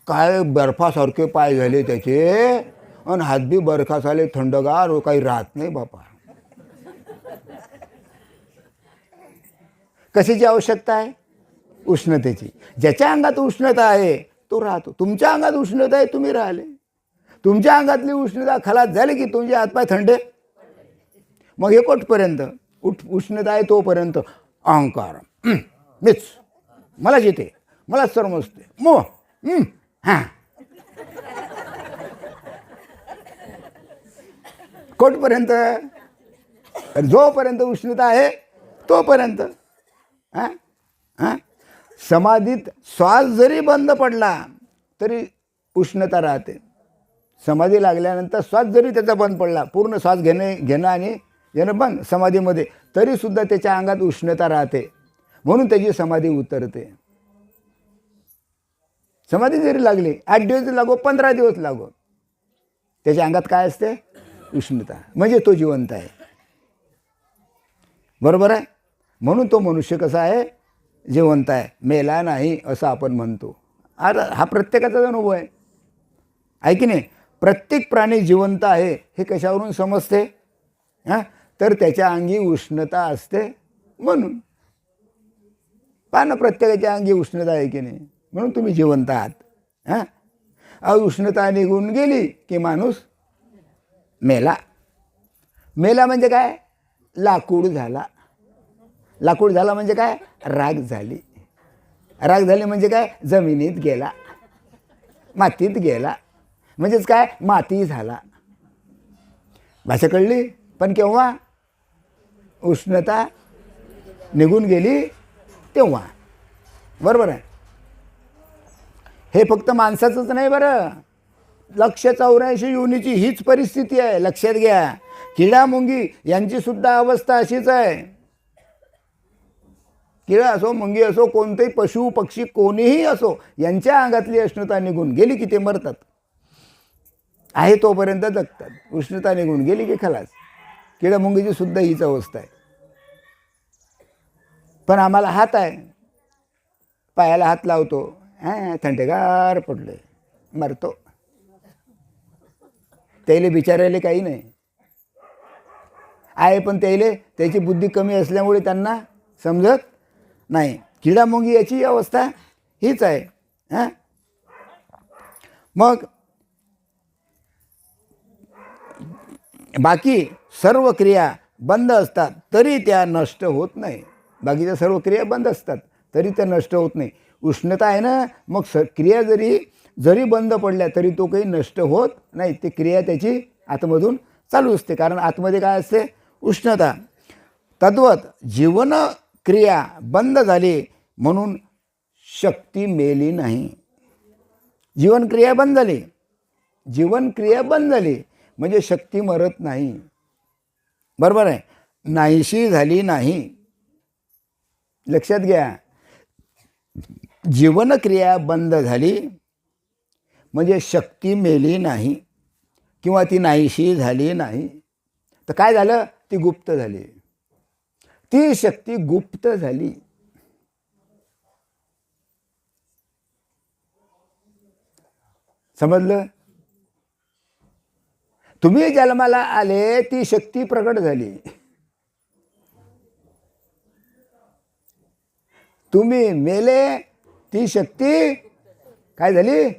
काय बर्फासारखे पाय झाले त्याचे, आणि हात बी बर्फास आले, थंडगार, काही राहत नाही बापा. कशाची आवश्यकता आहे, उष्णतेची. ज्याच्या अंगात उष्णता आहे तो राहतो. तुमच्या अंगात उष्णता आहे, तुम्ही राहिले. तुमच्या अंगातली उष्णता खलास झाली की तुमचे हातपाय थंडे. मग हे कुठपर्यंत उष्णता आहे तोपर्यंत अहंकार, मीच, मलाच येते, मलाच समजते, हां, कुठपर्यंत? जोपर्यंत उष्णता आहे तोपर्यंत. हां हां समाधीत श्वास जरी बंद पडला तरी उष्णता राहते. समाधी लागल्यानंतर श्वास जरी त्याचा बंद पडला, पूर्ण श्वास घेणं आणि घेणं बंद समाधीमध्ये, तरीसुद्धा त्याच्या अंगात उष्णता राहते. म्हणून त्याची समाधी उतरते. समाधी जरी लागली 8 दिवस लागो 15 दिवस लागो, त्याच्या अंगात काय असते? उष्णता. म्हणजे तो जिवंत आहे. बरोबर आहे. म्हणून तो मनुष्य कसा आहे? जिवंत आहे, मेला नाही असं आपण म्हणतो. आता हा प्रत्येकाचाच अनुभव आहे की नाही? प्रत्येक प्राणी जिवंत आहे हे कशावरून समजते? हां, तर त्याच्या अंगी उष्णता असते म्हणून. पहा ना, प्रत्येकाच्या अंगी उष्णता आहे की नाही, म्हणून तुम्ही जिवंत आहात. हां, उष्णता निघून गेली की माणूस मेला. मेला म्हणजे काय? लाकूड झाला. लाकूड झाला म्हणजे काय? राख झाली. राख झाली म्हणजे काय? जमिनीत गेला, मातीत गेला. म्हणजेच काय? माती झाला. भाषा कळली? पण केव्हा? उष्णता निघून गेली तेव्हा. बरोबर आहे. हे फक्त माणसाचंच नाही बरं, 184 योनीची हीच परिस्थिती आहे. लक्षात घ्या. किडा मुंगी यांची सुद्धा अवस्था अशीच आहे. किडा असो, मुंगी असो, कोणतेही पशु पक्षी कोणीही असो, यांच्या अंगातली उष्णता निघून गेली की ते मरतात. आहे तोपर्यंत जगतात. उष्णता निघून गेली की खलास. किडा मुंगीची सुद्धा हीच अवस्था आहे. पण आम्हाला हात आहे, पायाला हात लावतो, थंडेगार पडले, मरतो. त्याला बिचारायला काही नाही आहे, पण त्याची बुद्धी कमी असल्यामुळे त्यांना समजत नाही. किडा मुंगी याची अवस्था हीच आहे. हां, मग बाकी सर्व क्रिया बंद असतात तरी त्या नष्ट होत नाही. बाकीच्या सर्व क्रिया बंद असतात तरी त्या नष्ट होत नाही. उष्णता आहे ना, मग क्रिया जरी बंद पडल्या तरी तो काही नष्ट होत नाही. ती क्रिया त्याची आतमधून चालू असते, कारण आतमध्ये काय असते? उष्णता. तद्वत जीवन क्रिया बंद झाली म्हणून शक्ती मेली नाही. जीवनक्रिया बंद झाली, जीवनक्रिया बंद झाली म्हणजे शक्ती मरत नाही. बरोबर आहे. नाहीशी झाली नाही. लक्षात घ्या. जीवनक्रिया बंद झाली म्हणजे शक्ती मेली नाही किंवा ती नाहीशी झाली नाही. तर काय झालं? ती गुप्त झाली. ती शक्ती गुप्त झाली. समजलं? तुम्ही जन्माला आले ती शक्ती प्रकट झाली. तुम्ही मेले ती शक्ती काय झाली?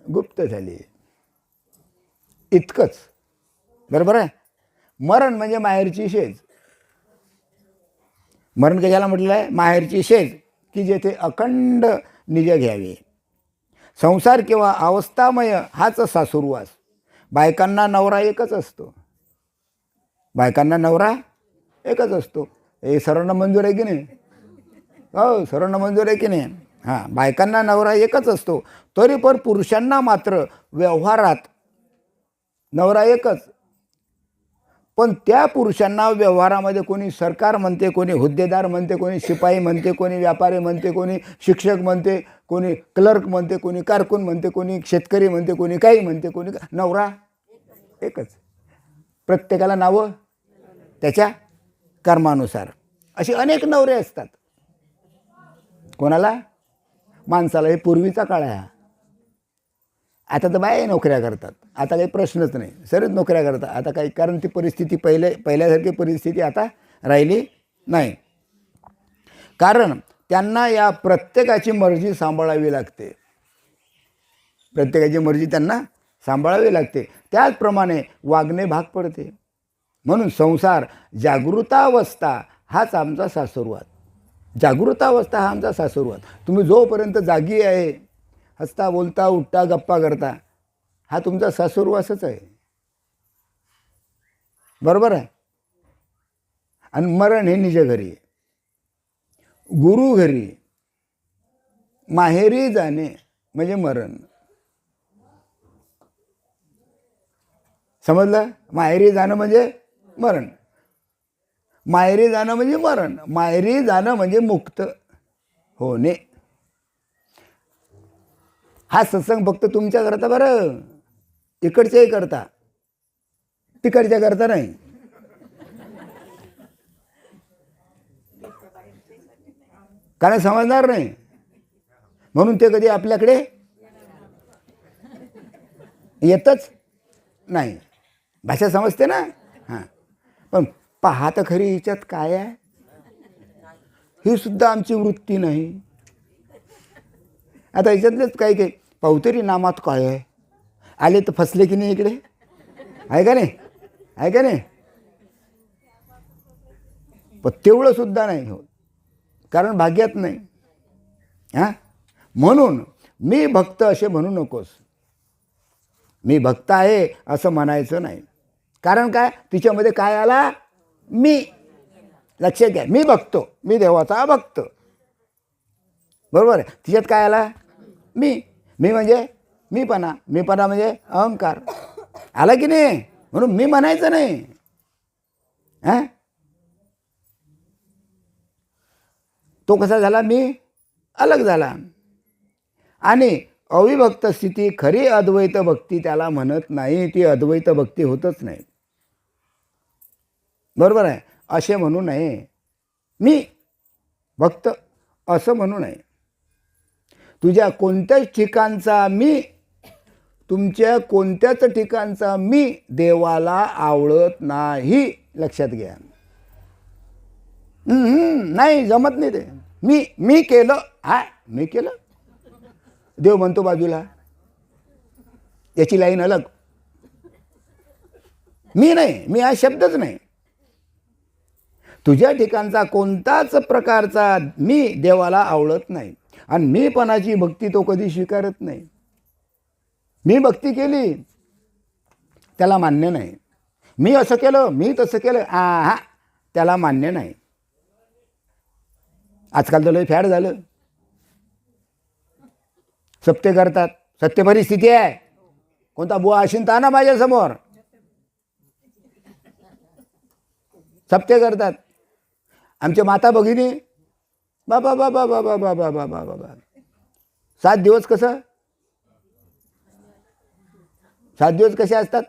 गुप्त झाली. इतकंच. बरोबर आहे. मरण म्हणजे माहेरची शेज. मरण कशाला म्हटलं आहे? माहेरची शेज, की जेथे अखंड निज घ्यावी. संसार किंवा अवस्थामय हाच सासुरवास. बायकांना नवरा एकच असतो. बायकांना नवरा एकच असतो. हे सर्वांना मंजूर आहे की नाही? हो, सर्वांना मंजूर आहे की नाही? हां, बायकांना नवरा एकच असतो. तरी पण पुरुषांना मात्र व्यवहारात नवरा एकच. पण त्या पुरुषांना व्यवहारामध्ये कोणी सरकार म्हणते, कोणी हुद्देदार म्हणते, कोणी शिपाई म्हणते, कोणी व्यापारी म्हणते, कोणी शिक्षक म्हणते, कोणी क्लर्क म्हणते, कोणी कारकून म्हणते, कोणी शेतकरी म्हणते, कोणी काही म्हणते, कोणी नवरा एकच. प्रत्येकाला नावं त्याच्या कर्मानुसार. असे अनेक नवरे असतात. कोणाला? माणसाला. हे पूर्वीचा काळ आहे. आता तर बाया नोकऱ्या करतात. आता काही प्रश्नच नाही, सरच नोकऱ्या करतात आता काही. कारण ती परिस्थिती पहिल्यासारखी परिस्थिती आता राहिली नाही. कारण त्यांना या प्रत्येकाची मर्जी सांभाळावी लागते. प्रत्येकाची मर्जी त्यांना सांभाळावे लागते. त्याचप्रमाणे वागणे भाग पडते. म्हणून संसार जागृतावस्था हाच आमचा सासुरवाद. जागृतावस्था हा आमचा सासुरवाद. तुम्ही जोपर्यंत जागी आहे, हसता बोलता उठता गप्पा करता, हा तुमचा सासुरवासच आहे. बरोबर आहे. आणि मरण हे निज घरी, गुरु घरी. माहेरी जाणे म्हणजे मरण. समजलं? माहेरी जाणं म्हणजे मरण. माहेरी जाणं म्हणजे मरण. माहेरी जाणं म्हणजे मुक्त होणे. हा सत्संग फक्त तुमच्या करता बरं, इकडच्याही करता, तिकडच्या करता नाही. कारण समजणार नाही, म्हणून ते कधी आपल्याकडे येतच नाही. भाषा समजते ना. हां, पण पहा तर खरी हिच्यात काय आहे. ही सुद्धा आमची वृत्ती नाही. आता याच्यातलेच काही काही पावतरी नामात काय आहे, आले तर फसले की नाही इकडे, आहे का नाही, आहे का नाही. पण तेवढं सुद्धा नाही होत, कारण भाग्यात नाही. हां, म्हणून मी भक्त असे म्हणू नकोस. मी भक्त आहे असं म्हणायचं नाही. कारण काय, तिच्यामध्ये काय आला, मी. लक्षात घ्या, मी बघतो, मी देवाचा भक्त. बरोबर आहे. तिच्यात काय आला, मी. मी म्हणजे मीपणा. मीपणा म्हणजे अहंकार आला की नाही. म्हणून मी म्हणायचं नाही. हां, तो कसा झाला, मी अलग झाला. आणि अविभक्त स्थिती खरी अद्वैत भक्ती त्याला म्हणत नाही. ती अद्वैत भक्ती होतच नाही. बरोबर आहे. असे म्हणू नये. मी भक्त असं म्हणू नये. तुझ्या कोणत्याच ठिकाणचा मी, तुमच्या कोणत्याच ठिकाणचा मी देवाला आवडत नाही. लक्षात घ्या. नाही, जमत नाही ते. मी केलं, हा मी केलं. देव म्हणतो बाजूला, याची लाईन अलग. मी नाही, मी हा शब्दच नाही. तुझ्या ठिकाणचा कोणताच प्रकारचा मी देवाला आवडत नाही. आणि मीपणाची भक्ती तो कधी स्वीकारत नाही. मी भक्ती केली त्याला मान्य नाही. मी असं केलं, मी तसं केलं, हा त्याला मान्य नाही. आजकाल तर लय फॅड झालं. सप्ते करतात. सत्य परिस्थिती आहे. कोणता बुवा अशिंता ना माझ्यासमोर, सप्ते करतात. आमच्या माता भगिनी बाबा बाबा बाबा बाबा बाबा बाबा 7 दिवस कसं, 7 दिवस कसे असतात.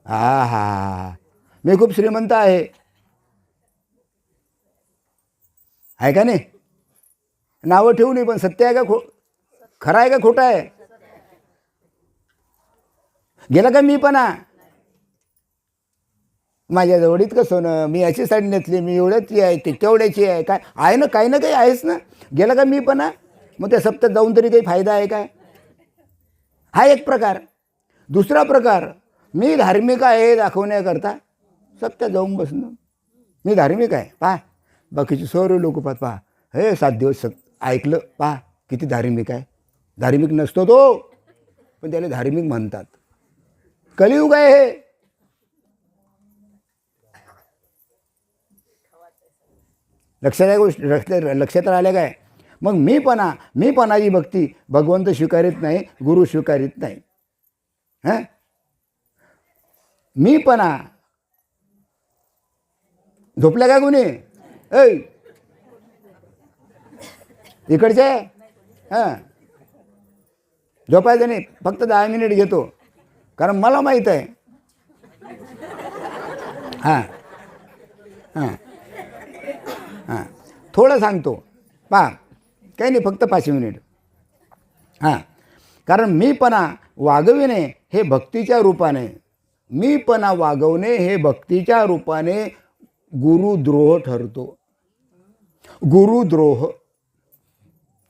हा मी खूप श्रीमंत आहे का नाही. नावं ठेवू नये, पण सत्य आहे का, खरं आहे का खोटं आहे. गेलं का मी पणा, माझ्या जवळ इतकं सोनं, मी अशी साडी नेसली, मी एवढ्याची आहे, ते तेवढ्याची आहे. काय आहे ना, काही ना काही आहेच ना. गेलं का मी पणा. मग त्या सप्त्यात जाऊन तरी काही फायदा आहे काय. हा एक प्रकार. दुसरा प्रकार, मी धार्मिक आहे दाखवण्याकरता सप्त्यात जाऊन बसणं. मी धार्मिक आहे, पहा बाकीचे सर्व लोक पहा, हे 7 दिवस ऐकलं, पहा किती धार्मिक आहे. धार्मिक नसतो तो, पण त्याला धार्मिक म्हणतात. कलियुग आहे हे. लक्षात राहिलं काय. मग मीपणाची भक्ती भगवंत स्वीकारित नाही, गुरु स्वीकारित नाही. हां, मीपणा झोपल्या का कोणी, ऐ इकडचे. हां, झोपायचं नाही, फक्त 10 मिनिट घेतो, कारण मला माहीत आहे. हां हां हां, थोडं सांगतो, पहा काही नाही, फक्त 5 मिनिट. हां, कारण मीपणा वागविणे हे भक्तीच्या रूपाने, मीपणा वागवणे हे भक्तीच्या रूपाने गुरुद्रोह ठरतो. गुरुद्रोह,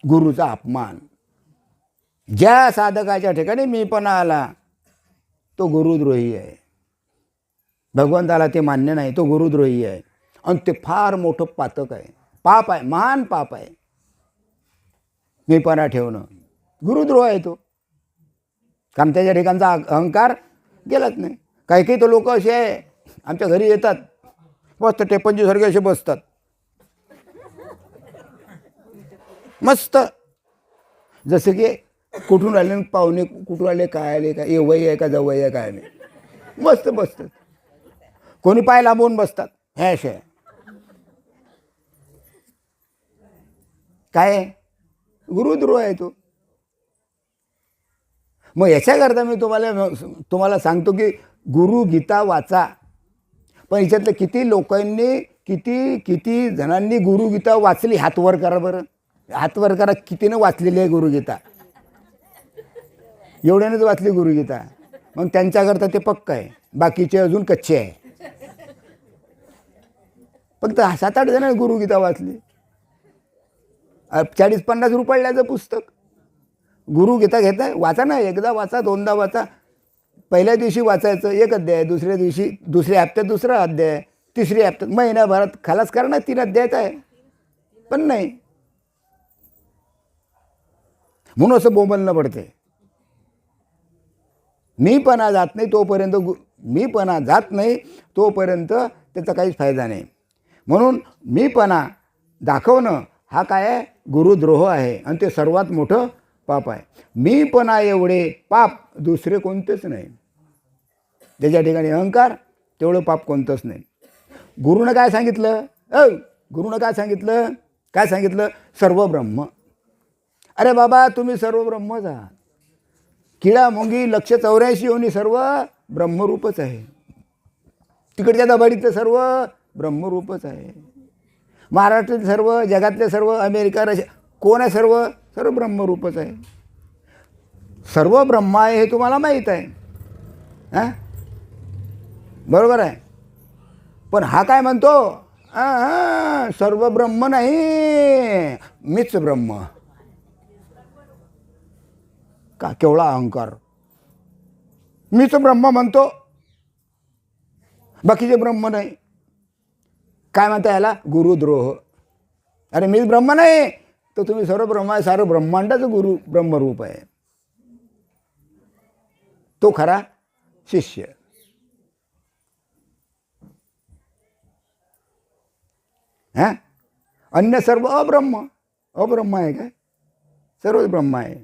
गुरुचा अपमान. ज्या साधकाच्या ठिकाणी मीपणा आला तो गुरुद्रोही आहे. भगवंताला ते मान्य नाही, तो गुरुद्रोही आहे. आणि ते फार मोठं पातक आहे, पाप आहे, महान पाप आहे. मीपणा ठेवणं गुरुद्रोह आहे तो. कारण त्याच्या ठिकाणचा अहंकार गेलाच नाही. काही काही तो लोक असे आहे, आमच्या घरी येतात मस्त टेपंजीसारखे असे बसतात, मस्त जसं की कुठून आले पाहुणे, कुठून आले, काय आले, काय येवई आहे का जवई आहे काय नाही, मस्त बसतात. कोणी पाय लांबवून बसतात. हे असे काय गुरुद्रोह आहे तो. मग याच्याकरता मी तुम्हाला सांगतो की गुरुगीता वाचा. पण याच्यातल्या किती लोकांनी, किती जणांनी गुरुगीता वाचली? हात वर करा बरं, हात वर करा. कितीनं वाचलेली आहे गुरुगीता? एवढ्यानेच वाचली गुरुगीता. मग त्यांच्याकरता ते पक्क आहे, बाकीचे अजून कच्चे आहे. फक्त 7-8 जणांनी गुरुगीता वाचली. 40-50 रुपयाचं पुस्तक गुरुगीता घेताय, वाचा ना. एकदा वाचा, दोनदा वाचा. पहिल्या दिवशी वाचायचं 1 अध्याय, दुसऱ्या दिवशी, दुसऱ्या हप्त्यात 2रा अध्याय, तिसऱ्या हप्त्यात, महिनाभरात खलास करणार 3 अध्यायात आहे. पण नाही, म्हणून असं बोंबलणं पडते. मीपणा जात नाही तोपर्यंत, मीपणा जात नाही तोपर्यंत त्याचा काहीच फायदा नाही. म्हणून मीपणा दाखवणं हा काय आहे? गुरुद्रोह आहे. आणि ते सर्वात मोठं पाप आहे. मीपणा एवढे पाप दुसरे कोणतेच नाही. त्याच्या ठिकाणी अहंकार तेवढं पाप कोणतंच नाही. गुरुनं काय सांगितलं? गुरुनं काय सांगितलं? काय सांगितलं? सर्व ब्रह्म. अरे बाबा, तुम्ही सर्व ब्रह्मच आहात. किडा मुंगी 184 योनी सर्व ब्रह्मरूपच आहे. तिकडच्या दबाडीतलं सर्व ब्रह्मरूपच आहे. महाराष्ट्रातील सर्व, जगातले सर्व, अमेरिका, रशिया, कोण आहे? सर्व ब्रह्मरूपच आहे. सर्व ब्रह्म आहे हे तुम्हाला माहीत आहे. हां, बरोबर आहे. पण हा काय म्हणतो? सर्व ब्रह्म नाही, मीच ब्रह्म. का केवढा अहंकार! मीच ब्रह्म म्हणतो, बाकीचे ब्रह्म नाही. काय म्हणता याला? गुरुद्रोह. अरे मीच ब्रह्म नाही तर तुम्ही सर्व ब्रह्म आहे. सारं ब्रह्मांडाचं गुरु ब्रह्मरूप आहे. तो खरा शिष्य. हां, अन्य सर्व अब्रह्म. अब्रह्म आहे काय? सर्वच ब्रह्म आहे.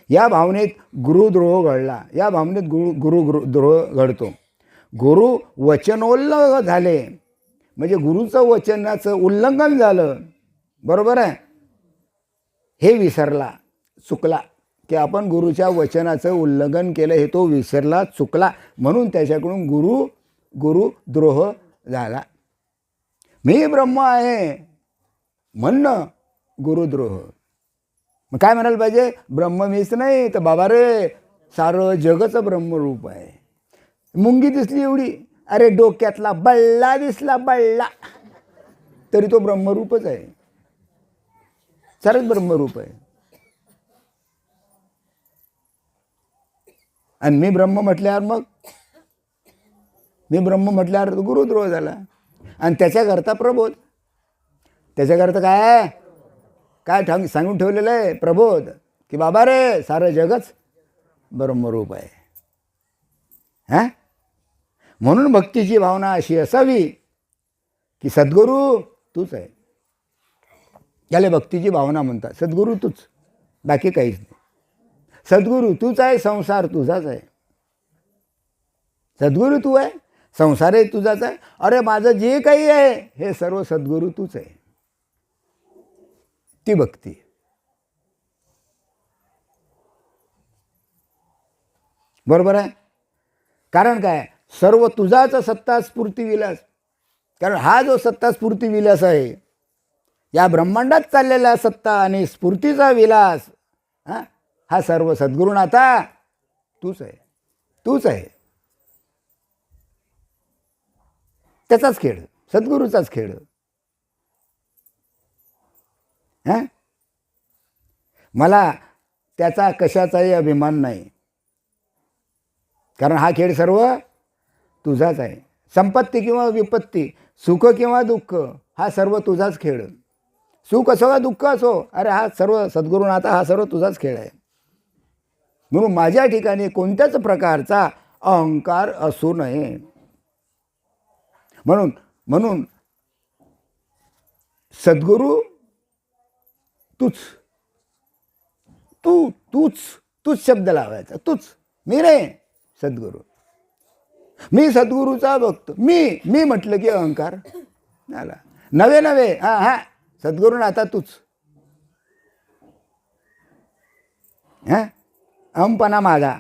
या भावनेत गुरुद्रोह घडला. या भावनेत गुरुद्रोह घडतो. गुरु वचनोल्लंघन झाले म्हणजे गुरुचं वचनाचं उल्लंघन झालं, बरोबर आहे, हे विसरला, चुकला. की आपण गुरुच्या वचनाचं उल्लंघन केलं हे तो विसरला, चुकला. म्हणून त्याच्याकडून गुरुद्रोह झाला. मी ब्रह्म आहे म्हणणं गुरुद्रोह. मग काय म्हणायला पाहिजे? ब्रह्म मीच नाही तर बाबा रे सारं जगचं ब्रह्मरूप आहे. मुंगी दिसली एवढी, अरे डोक्यातला बल्ला दिसला, बल्ला, तरी तो ब्रह्मरूपच आहे. सारंच ब्रह्मरूप आहे. आणि मी ब्रह्म म्हटल्यावर तो गुरुद्रोह झाला. आणि त्याच्याकरता प्रबोध. त्याच्याकरता काय सांगून ठेवलेलं आहे? प्रबोध. की बाबा रे सारं जगच ब्रह्मरूप आहे. हां, म्हणून भक्तीची भावना अशी असावी की सद्गुरू तूच आहे. याला भक्तीची भावना म्हणतात. सद्गुरू तूच, बाकी काहीच नाही. सद्गुरू तूच आहे, संसार तुझाच आहे. सद्गुरू तू आहे, संसारही तुझाच आहे. अरे माझं जे काही आहे हे सर्व सद्गुरू तूच आहे. ती भक्ती. बरोबर आहे. कारण काय? सर्व तुझाच सत्ता स्फूर्ती विलास. कारण हा जो सत्ता स्फूर्ती विलास आहे, या ब्रह्मांडात चाललेला सत्ता आणि स्फूर्तीचा विलास, हा सर्व सद्गुरुनाथा तूच आहे. तूच आहे. त्याचाच खेळ, सद्गुरूचाच खेळ. मला त्याचा कशाचाही अभिमान नाही, कारण हा खेळ सर्व तुझाच आहे. संपत्ती किंवा विपत्ती, सुख किंवा दुःख, हा सर्व तुझाच खेळ. सुख असो का दुःख असो, अरे हा सर्व सद्गुरुनाथा, हा सर्व तुझाच खेळ आहे. म्हणून माझ्या ठिकाणी कोणत्याच प्रकारचा अहंकार असू नये. म्हणून म्हणून सद्गुरू तूच, तूच शब्द लावायचा, तूच, मी नाही. सद्गुरू, मी सद्गुरूचा भक्त, मी म्हटलं की अहंकार आला. नवे हा सद्गुरूनाथा तूच. हां, अहमपणा माझा,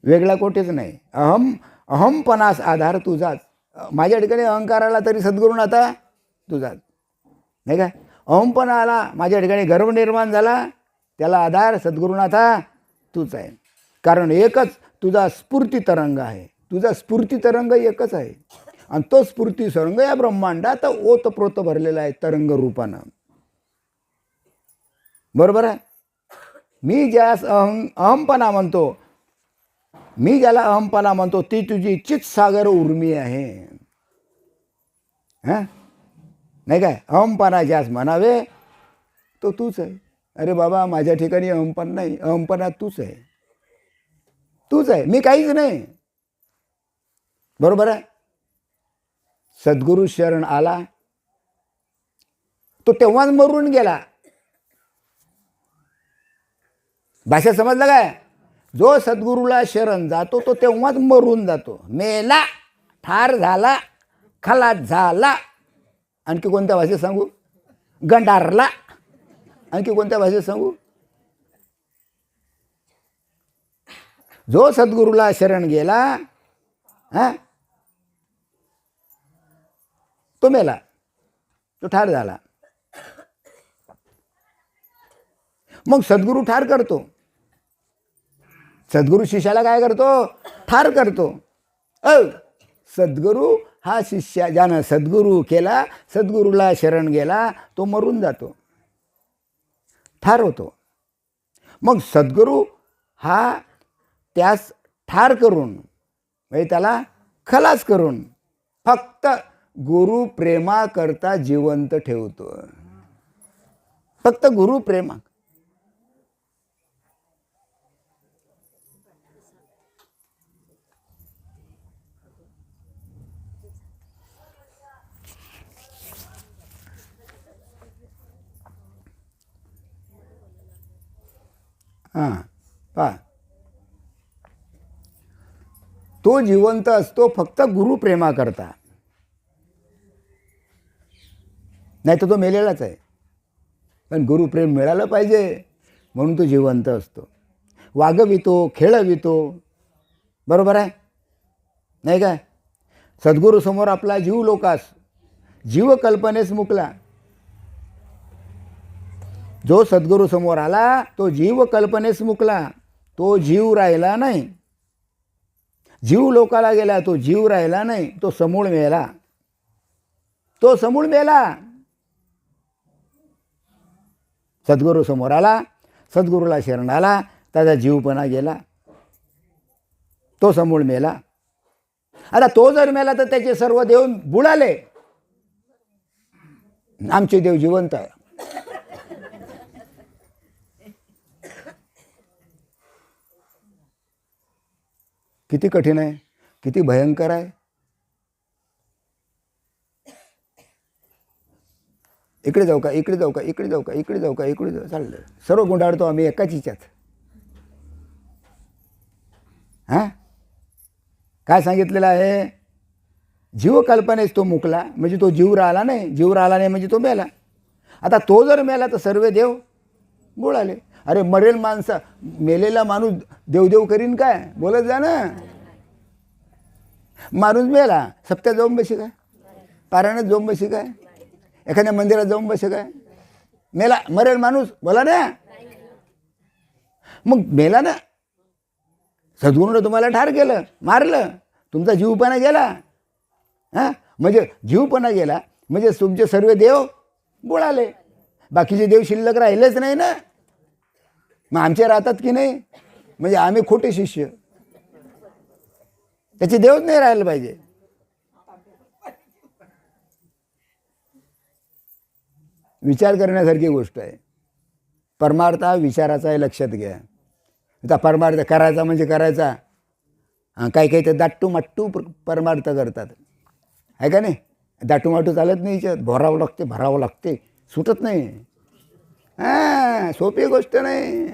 वेगळा कुठेच नाही. अहमपणास आधार तुझाच. माझ्या ठिकाणी अहंकाराला तरी सद्गुरूनाथा तुझाच, नाही का. अहमपणा आला, माझ्या ठिकाणी गर्व निर्माण झाला, त्याला आधार सद्गुरूनाथा तूच आहे. कारण एकच तुझा स्फूर्ती तरंग आहे. तुझा स्फूर्ती तरंग एकच आहे, आणि तो स्फूर्ती तरंग या ब्रह्मांडात ओतप्रोत भरलेला आहे तरंग रूपानं. बरोबर आहे. मी ज्यास अहमपणा म्हणतो, मी ज्याला अहमपणा म्हणतो, ती तुझी चित्सागर उर्मी आहे. हां, नाही काय. अहमपणा ज्यास म्हणावे तो तूच आहे. अरे बाबा, माझ्या ठिकाणी अहमपणा नाही, अहमपणा तूच आहे, तूच आहे, मी काहीच नाही. बरोबर आहे. सद्गुरू शरण आला, तो तेव्हाच मरून गेला. भाषा समजलं काय. जो सद्गुरूला शरण जातो तो तेव्हाच मरून जातो. मेला, ठार झाला, खलास झाला. आणखी कोणत्या भाषेत सांगू. गंडारला. आणखी कोणत्या भाषेत सांगू. जो सद्गुरूला शरण गेला, हां, तो मेला, तो ठार झाला. मग सद्गुरू ठार करतो. सद्गुरू शिष्याला काय करतो. ठार करतो. सद्गुरू हा शिष्या, ज्यानं सद्गुरू केला, सद्गुरूला शरण गेला, तो मरून जातो, ठार होतो. मग सद्गुरू हा त्यास ठार करून, म्हणजे त्याला खलास करून, फक्त गुरु प्रेमा करता जिवंत ठेवतो. फक्त गुरु प्रेमा. हां, पहा, तो जिवंत असतो फक्त गुरुप्रेमा करता, नाही तर तो मेलेलाच आहे. पण गुरुप्रेम मिळालं पाहिजे म्हणून तो जिवंत असतो. वागवितो, खेळवितो. बरोबर आहे, नाही काय. सद्गुरूसमोर आपला जीव लोकास, जीवकल्पनेस मुकला. जो सद्गुरूसमोर आला तो जीव कल्पनेस मुकला, तो जीव राहिला नाही. जीव लोकाला गेला, तो जीव राहिला नाही, तो समूळ मेला. तो समूळ मेला. सद्गुरू समोर आला, सद्गुरूला शरण आला, त्याचा जीवपणा गेला, तो समूळ मेला. आता तो जर मेला तर त्याचे सर्व देव बुडाले. आमचे देव जिवंत आहे. किती कठीण आहे, किती भयंकर आहे. इकडे जाऊ का, इकडे जाऊ का, इकडे जाऊ का, इकडे जाऊ का, इकडे जाऊ, चाललं. सर्व गुंडाळतो आम्ही एकाच हिच्यात. हां, काय सांगितलेलं आहे. जीव कल्पनेस तो मुकला, म्हणजे तो जीव राहिला नाही. जीव राहिला नाही म्हणजे तो मेला. आता तो जर मेला तर सर्व देव बुडाले. अरे मरेल माणसा, मेलेला माणूस देवदेव करीन काय, बोलत जा ना. माणूस मेला, सप्त्यात जाऊन बशी काय, पारायणात जाऊन बशी काय, एखाद्या मंदिरात जाऊन बसे काय. मेला, मरेल माणूस, बोला ना. मग मेला ना. सद्गुरूनं तुम्हाला ठार केलं, मारलं, तुमचा जीवपणा गेला. हां, म्हणजे जीवपणा गेला म्हणजे तुमचे सर्व देव बुडाले. बाकीचे देव शिल्लक राहिलेच नाही ना. मग आमचे राहतात की नाही? म्हणजे आम्ही खोटे शिष्य. त्याची देवच नाही राहायला पाहिजे. विचार करण्यासारखी गोष्ट आहे. परमार्थ हा विचाराचा आहे, लक्षात घ्या. आता परमार्थ करायचा म्हणजे करायचा. काही काही तर दाटू परमार्थ करतात, आहे का नाही? दाटूमाटू चालत नाही, याच्यात भरावं लागते, सुटत नाही. सोपी गोष्ट नाही.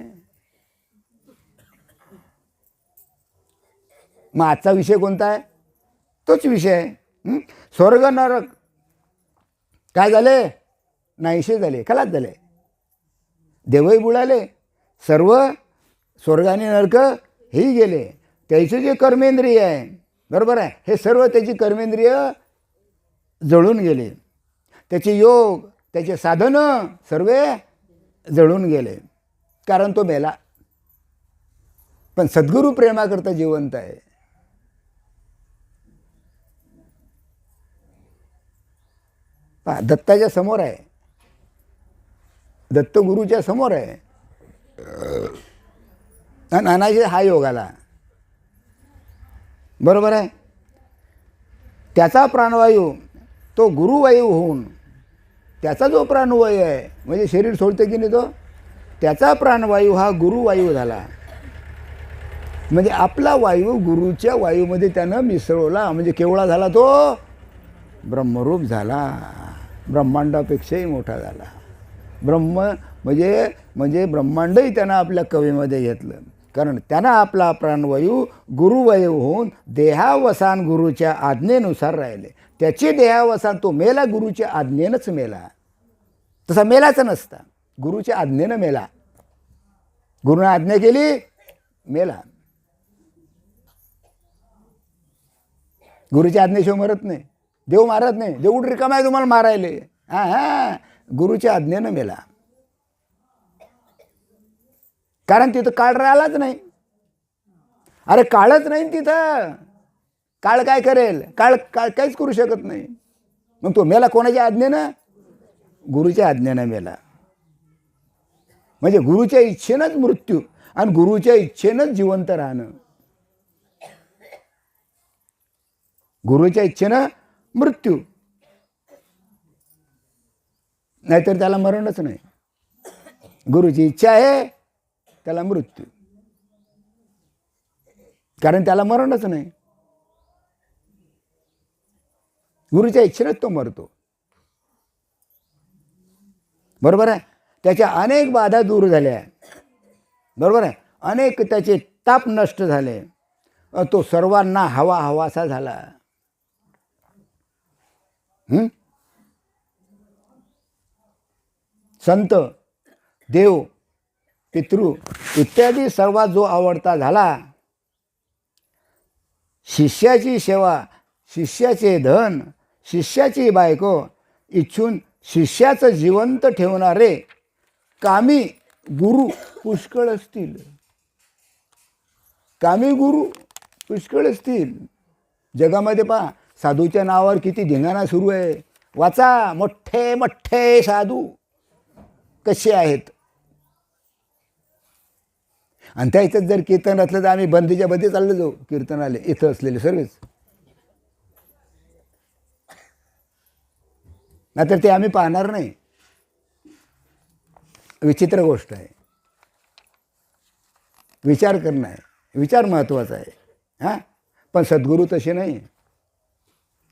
मग आजचा विषय कोणता आहे? तोच विषय आहे. स्वर्ग नरक काय झाले? नाहीसे झाले, खलास झाले. देवही बुडाले, सर्व स्वर्ग आणि नरक हेही गेले. त्याचे जे कर्मेंद्रिय आहे, बरोबर आहे, हे सर्व त्याची कर्मेंद्रिय जळून गेले. त्याचे योग, त्याचे साधन सर्व जळून गेले, कारण तो मेला. पण सद्गुरू प्रेमाकरता जिवंत आहे. दत्ताच्या समोर आहे, दत्तगुरूच्या समोर आहे. नानाजी हा योग आला, बरोबर आहे. त्याचा प्राणवायू तो गुरुवायू होऊन, त्याचा जो प्राणवायू आहे म्हणजे शरीर सोडते की नाही, तो त्याचा प्राणवायू हा गुरुवायू झाला. म्हणजे आपला वायू गुरुच्या वायूमध्ये त्यानं मिसळवला. म्हणजे केवढा झाला तो? ब्रह्मरूप झाला, ब्रह्मांडापेक्षाही मोठा झाला. ब्रह्म म्हणजे ब्रह्मांडही त्यानं आपल्या कवीमध्ये घेतलं. कारण त्यानं आपला प्राणवायू गुरुवायू होऊन देहावसान गुरुच्या आज्ञेनुसार राहिले. त्याची देहावसान, तो मेला गुरुच्या आज्ञेनंच मेला. तसा मेलाच नसता, गुरुच्या आज्ञेनं मेला. गुरुनं आज्ञा केली, मेला. गुरुच्या आज्ञेशिवाय मरत नाही. देव मारत नाही. देव उठ रिकामा आहे तुम्हाला मारायले. गुरुच्या आज्ञेनं मेला. कारण तिथं काळ राहिलाच नाही. अरे काळच नाही तिथं. काळ काय करेल? काळ काहीच करू शकत नाही. मग तो मेला कोणाच्या आज्ञेनं? गुरुच्या आज्ञेनं मेला. म्हणजे गुरुच्या इच्छेनंच मृत्यू आणि गुरुच्या इच्छेनंच जिवंत राहणं. गुरुच्या इच्छेनं मृत्यू, नाहीतर त्याला मरणच नाही. गुरुची इच्छा आहे, त्याला मृत्यू, कारण त्याला मरणच नाही. गुरुच्या इच्छेनंच तो मरतो, बरोबर आहे. त्याच्या अनेक बाधा दूर झाल्या, बरोबर आहे. अनेक त्याचे ताप नष्ट झाले. तो सर्वांना हवासा झाला. संत, देव, पितृ इत्यादी सर्वात जो आवडता झाला. शिष्याची सेवा, शिष्याचे धन, शिष्याची बायको इच्छून शिष्याचं जिवंत ठेवणारे कामी गुरु पुष्कळ असतील. कामी गुरु पुष्कळ असतील. जगामध्ये पहा, साधूच्या नावावर किती धिंगाणा सुरू आहे. वाचा, मोठे मोठे साधू कसे आहेत. आणि त्या इथं जर कीर्तन असलं तर आम्ही बंदीच्या बंदी चालले जाऊ कीर्तनाले, इथं असलेले सर्वच. नाहीतर ते आम्ही पाहणार नाही. विचित्र गोष्ट आहे. विचार करणं आहे, विचार महत्त्वाचा आहे. पण सद्गुरू तसे नाही.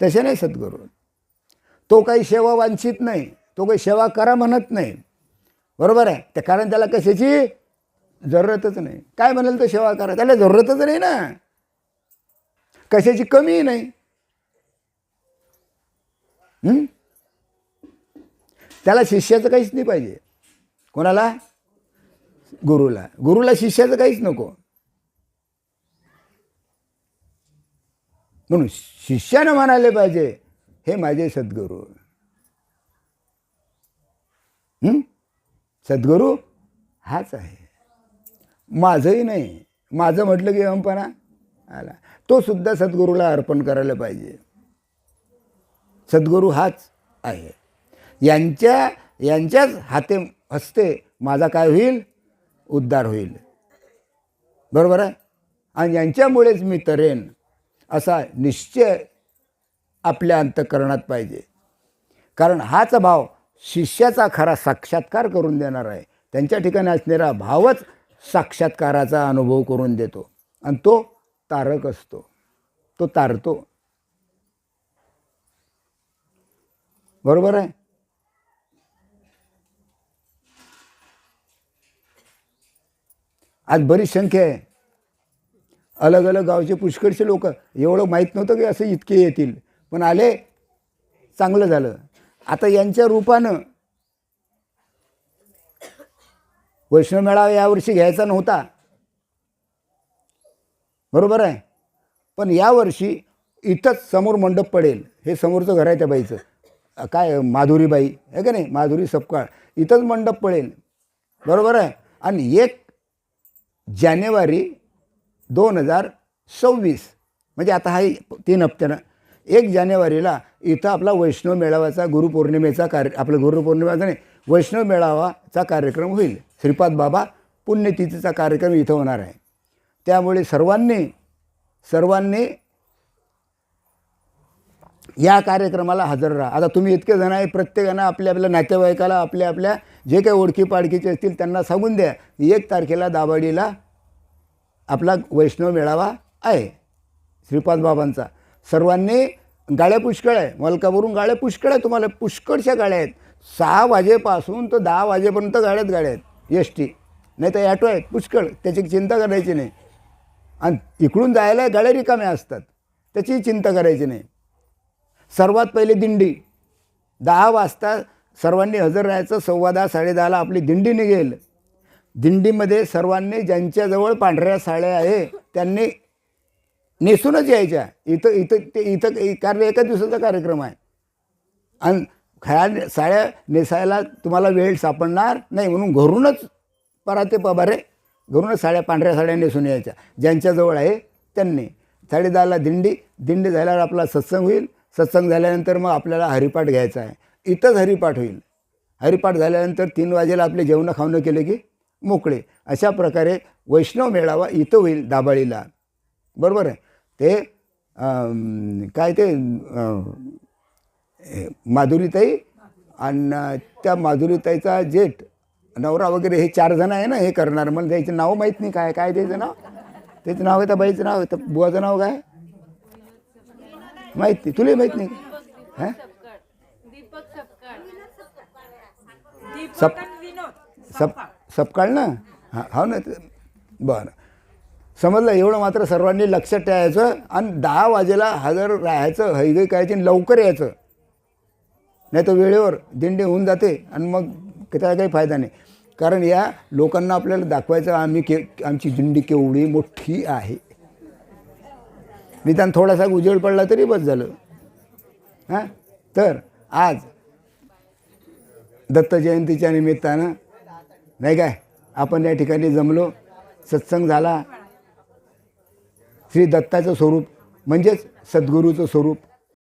तसे नाही सद्गुरू. तो काही सेवा वांछित नाही. तो काही सेवा करा म्हणत नाही, बरोबर आहे. त्या कारण त्याला कशाची जरूरतच नाही. काय म्हणाल तर सेवा करा, त्याला जरूरतच नाही ना. कशाची कमीही नाही. त्याला शिष्याचं काहीच नाही पाहिजे. कोणाला? गुरुला. गुरुला शिष्याचं काहीच नको. म्हणून शिष्यानं म्हणाले पाहिजे, हे माझे सद्गुरू. सद्गुरू हाच आहे. माझंही नाही. माझं म्हटलं की अहमपणा आला. तो सुद्धा सद्गुरूला अर्पण करायला पाहिजे. सद्गुरू हाच आहे. यांच्याच हस्ते माझा काय होईल? उद्धार होईल. बरोबर आहे. आणि यांच्यामुळेच मी तरेन असा निश्चय आपल्या अंतःकरणात पाहिजे. कारण हाच भाव शिष्याचा खरा साक्षात्कार करून देणार आहे. त्यांच्या ठिकाणी असणारा भावच साक्षात्काराचा अनुभव करून देतो आणि तो तारक असतो, तो तारतो. बरोबर आहे. आज बरीच संख्या आहे. अलग अलग गावचे पुष्कळचे लोक, एवढं माहीत नव्हतं की असं इतके येतील, पण आले, चांगलं झालं. आता यांच्या रूपानं वैष्णव मेळावा यावर्षी घ्यायचा नव्हता. बरोबर आहे. पण यावर्षी इथंच समोर मंडप पडेल. हे समोरचं घर आहे त्या बाईचं, काय माधुरीबाई आहे का नाही, माधुरी सपकाळ, इथंच मंडप पडेल. बरोबर आहे. आणि 1 जानेवारी 2026 म्हणजे आता हा 3 हप्त्यानं 1 जानेवारीला इथं आपला वैष्णव मेळाव्याचा गुरुपौर्णिमेचा आपला गुरुपौर्णिमेचा नाही, वैष्णव मेळावाचा कार्यक्रम होईल. श्रीपाद बाबा पुण्यतिथीचा कार्यक्रम इथं होणार आहे. त्यामुळे सर्वांनी या कार्यक्रमाला हजर राहा. आता तुम्ही इतके जण आहे, प्रत्येकानं आपल्या आपल्या नातेवाईकाला, आपल्या आपल्या जे काही ओळखी पाडकीचे असतील त्यांना सांगून द्या 1 तारखेला दाभाडीला आपला वैष्णव मेळावा आहे श्रीपाद बाबांचा. सर्वांनी गाड्या पुष्कळ आहे, मलकापूरहून गाड्या पुष्कळ आहे, तुम्हाला पुष्कळशा गाड्या आहेत. 6 वाजेपासून तर 10 वाजेपर्यंत गाड्या आहेत. एस टी नाही तर ॲटो आहेत पुष्कळ, त्याची चिंता करायची नाही. आणि इकडून जायला गाड्या रिकाम्या असतात, त्याची चिंता करायची नाही. सर्वात पहिले दिंडी 10 वाजता सर्वांनी हजर राहायचं. 10:15 10:30 आपली दिंडी निघेल. दिंडीमध्ये सर्वांनी ज्यांच्याजवळ पांढऱ्या साड्या आहे त्यांनी नेसूनच यायच्या. इथं कारण एका दिवसाचा कार्यक्रम आहे आणि साड्या नेसायला तुम्हाला वेळ सापडणार नाही, म्हणून घरूनच पराते पबारे घरूनच पांढऱ्या साड्या नेसून यायच्या ज्यांच्याजवळ आहे त्यांनी. 10:30ला दिंडी झाल्यावर आपला सत्संग होईल. सत्संग झाल्यानंतर मग आपल्याला हरिपाठ घ्यायचा आहे. इथंच हरिपाठ होईल. हरिपाठ झाल्यानंतर 3 वाजेला आपले जेवणं खावणं केले की मोकळे. अशा प्रकारे वैष्णव मेळावा इथं होईल दाभाडीला. बरोबर आहे. ते काय ते माधुरीताई आणि त्या माधुरीताईचा जेठ नवरा वगैरे हे 4 जण आहे ना हे करणार. मला त्याचं नाव माहीत नाही. काय त्याचं नाव, त्याचं नाव आहे, त्या बाईचं नाव आहे, तर बुवाचं नाव काय माहीत नाही. तुला माहीत नाही हां? सपकाळ ना. हो ना. बरं समजलं. एवढं मात्र सर्वांनी लक्षात ठेवायचं आणि 10 वाजेला हजर राहायचं. हैगई करायची आणि लवकर यायचं, नाही तर वेळेवर दिंडी होऊन जाते आणि मग त्याचा काही फायदा नाही. कारण या लोकांना आपल्याला दाखवायचं आमची दिंडी केवढी मोठी आहे. निदान थोडासा उजेड पडला तरी बस झालं. हां. तर आज दत्त जयंतीच्या निमित्तानं नाही काय आपण या ठिकाणी जमलो, सत्संग झाला. श्री दत्ताचं स्वरूप म्हणजेच सद्गुरूचं स्वरूप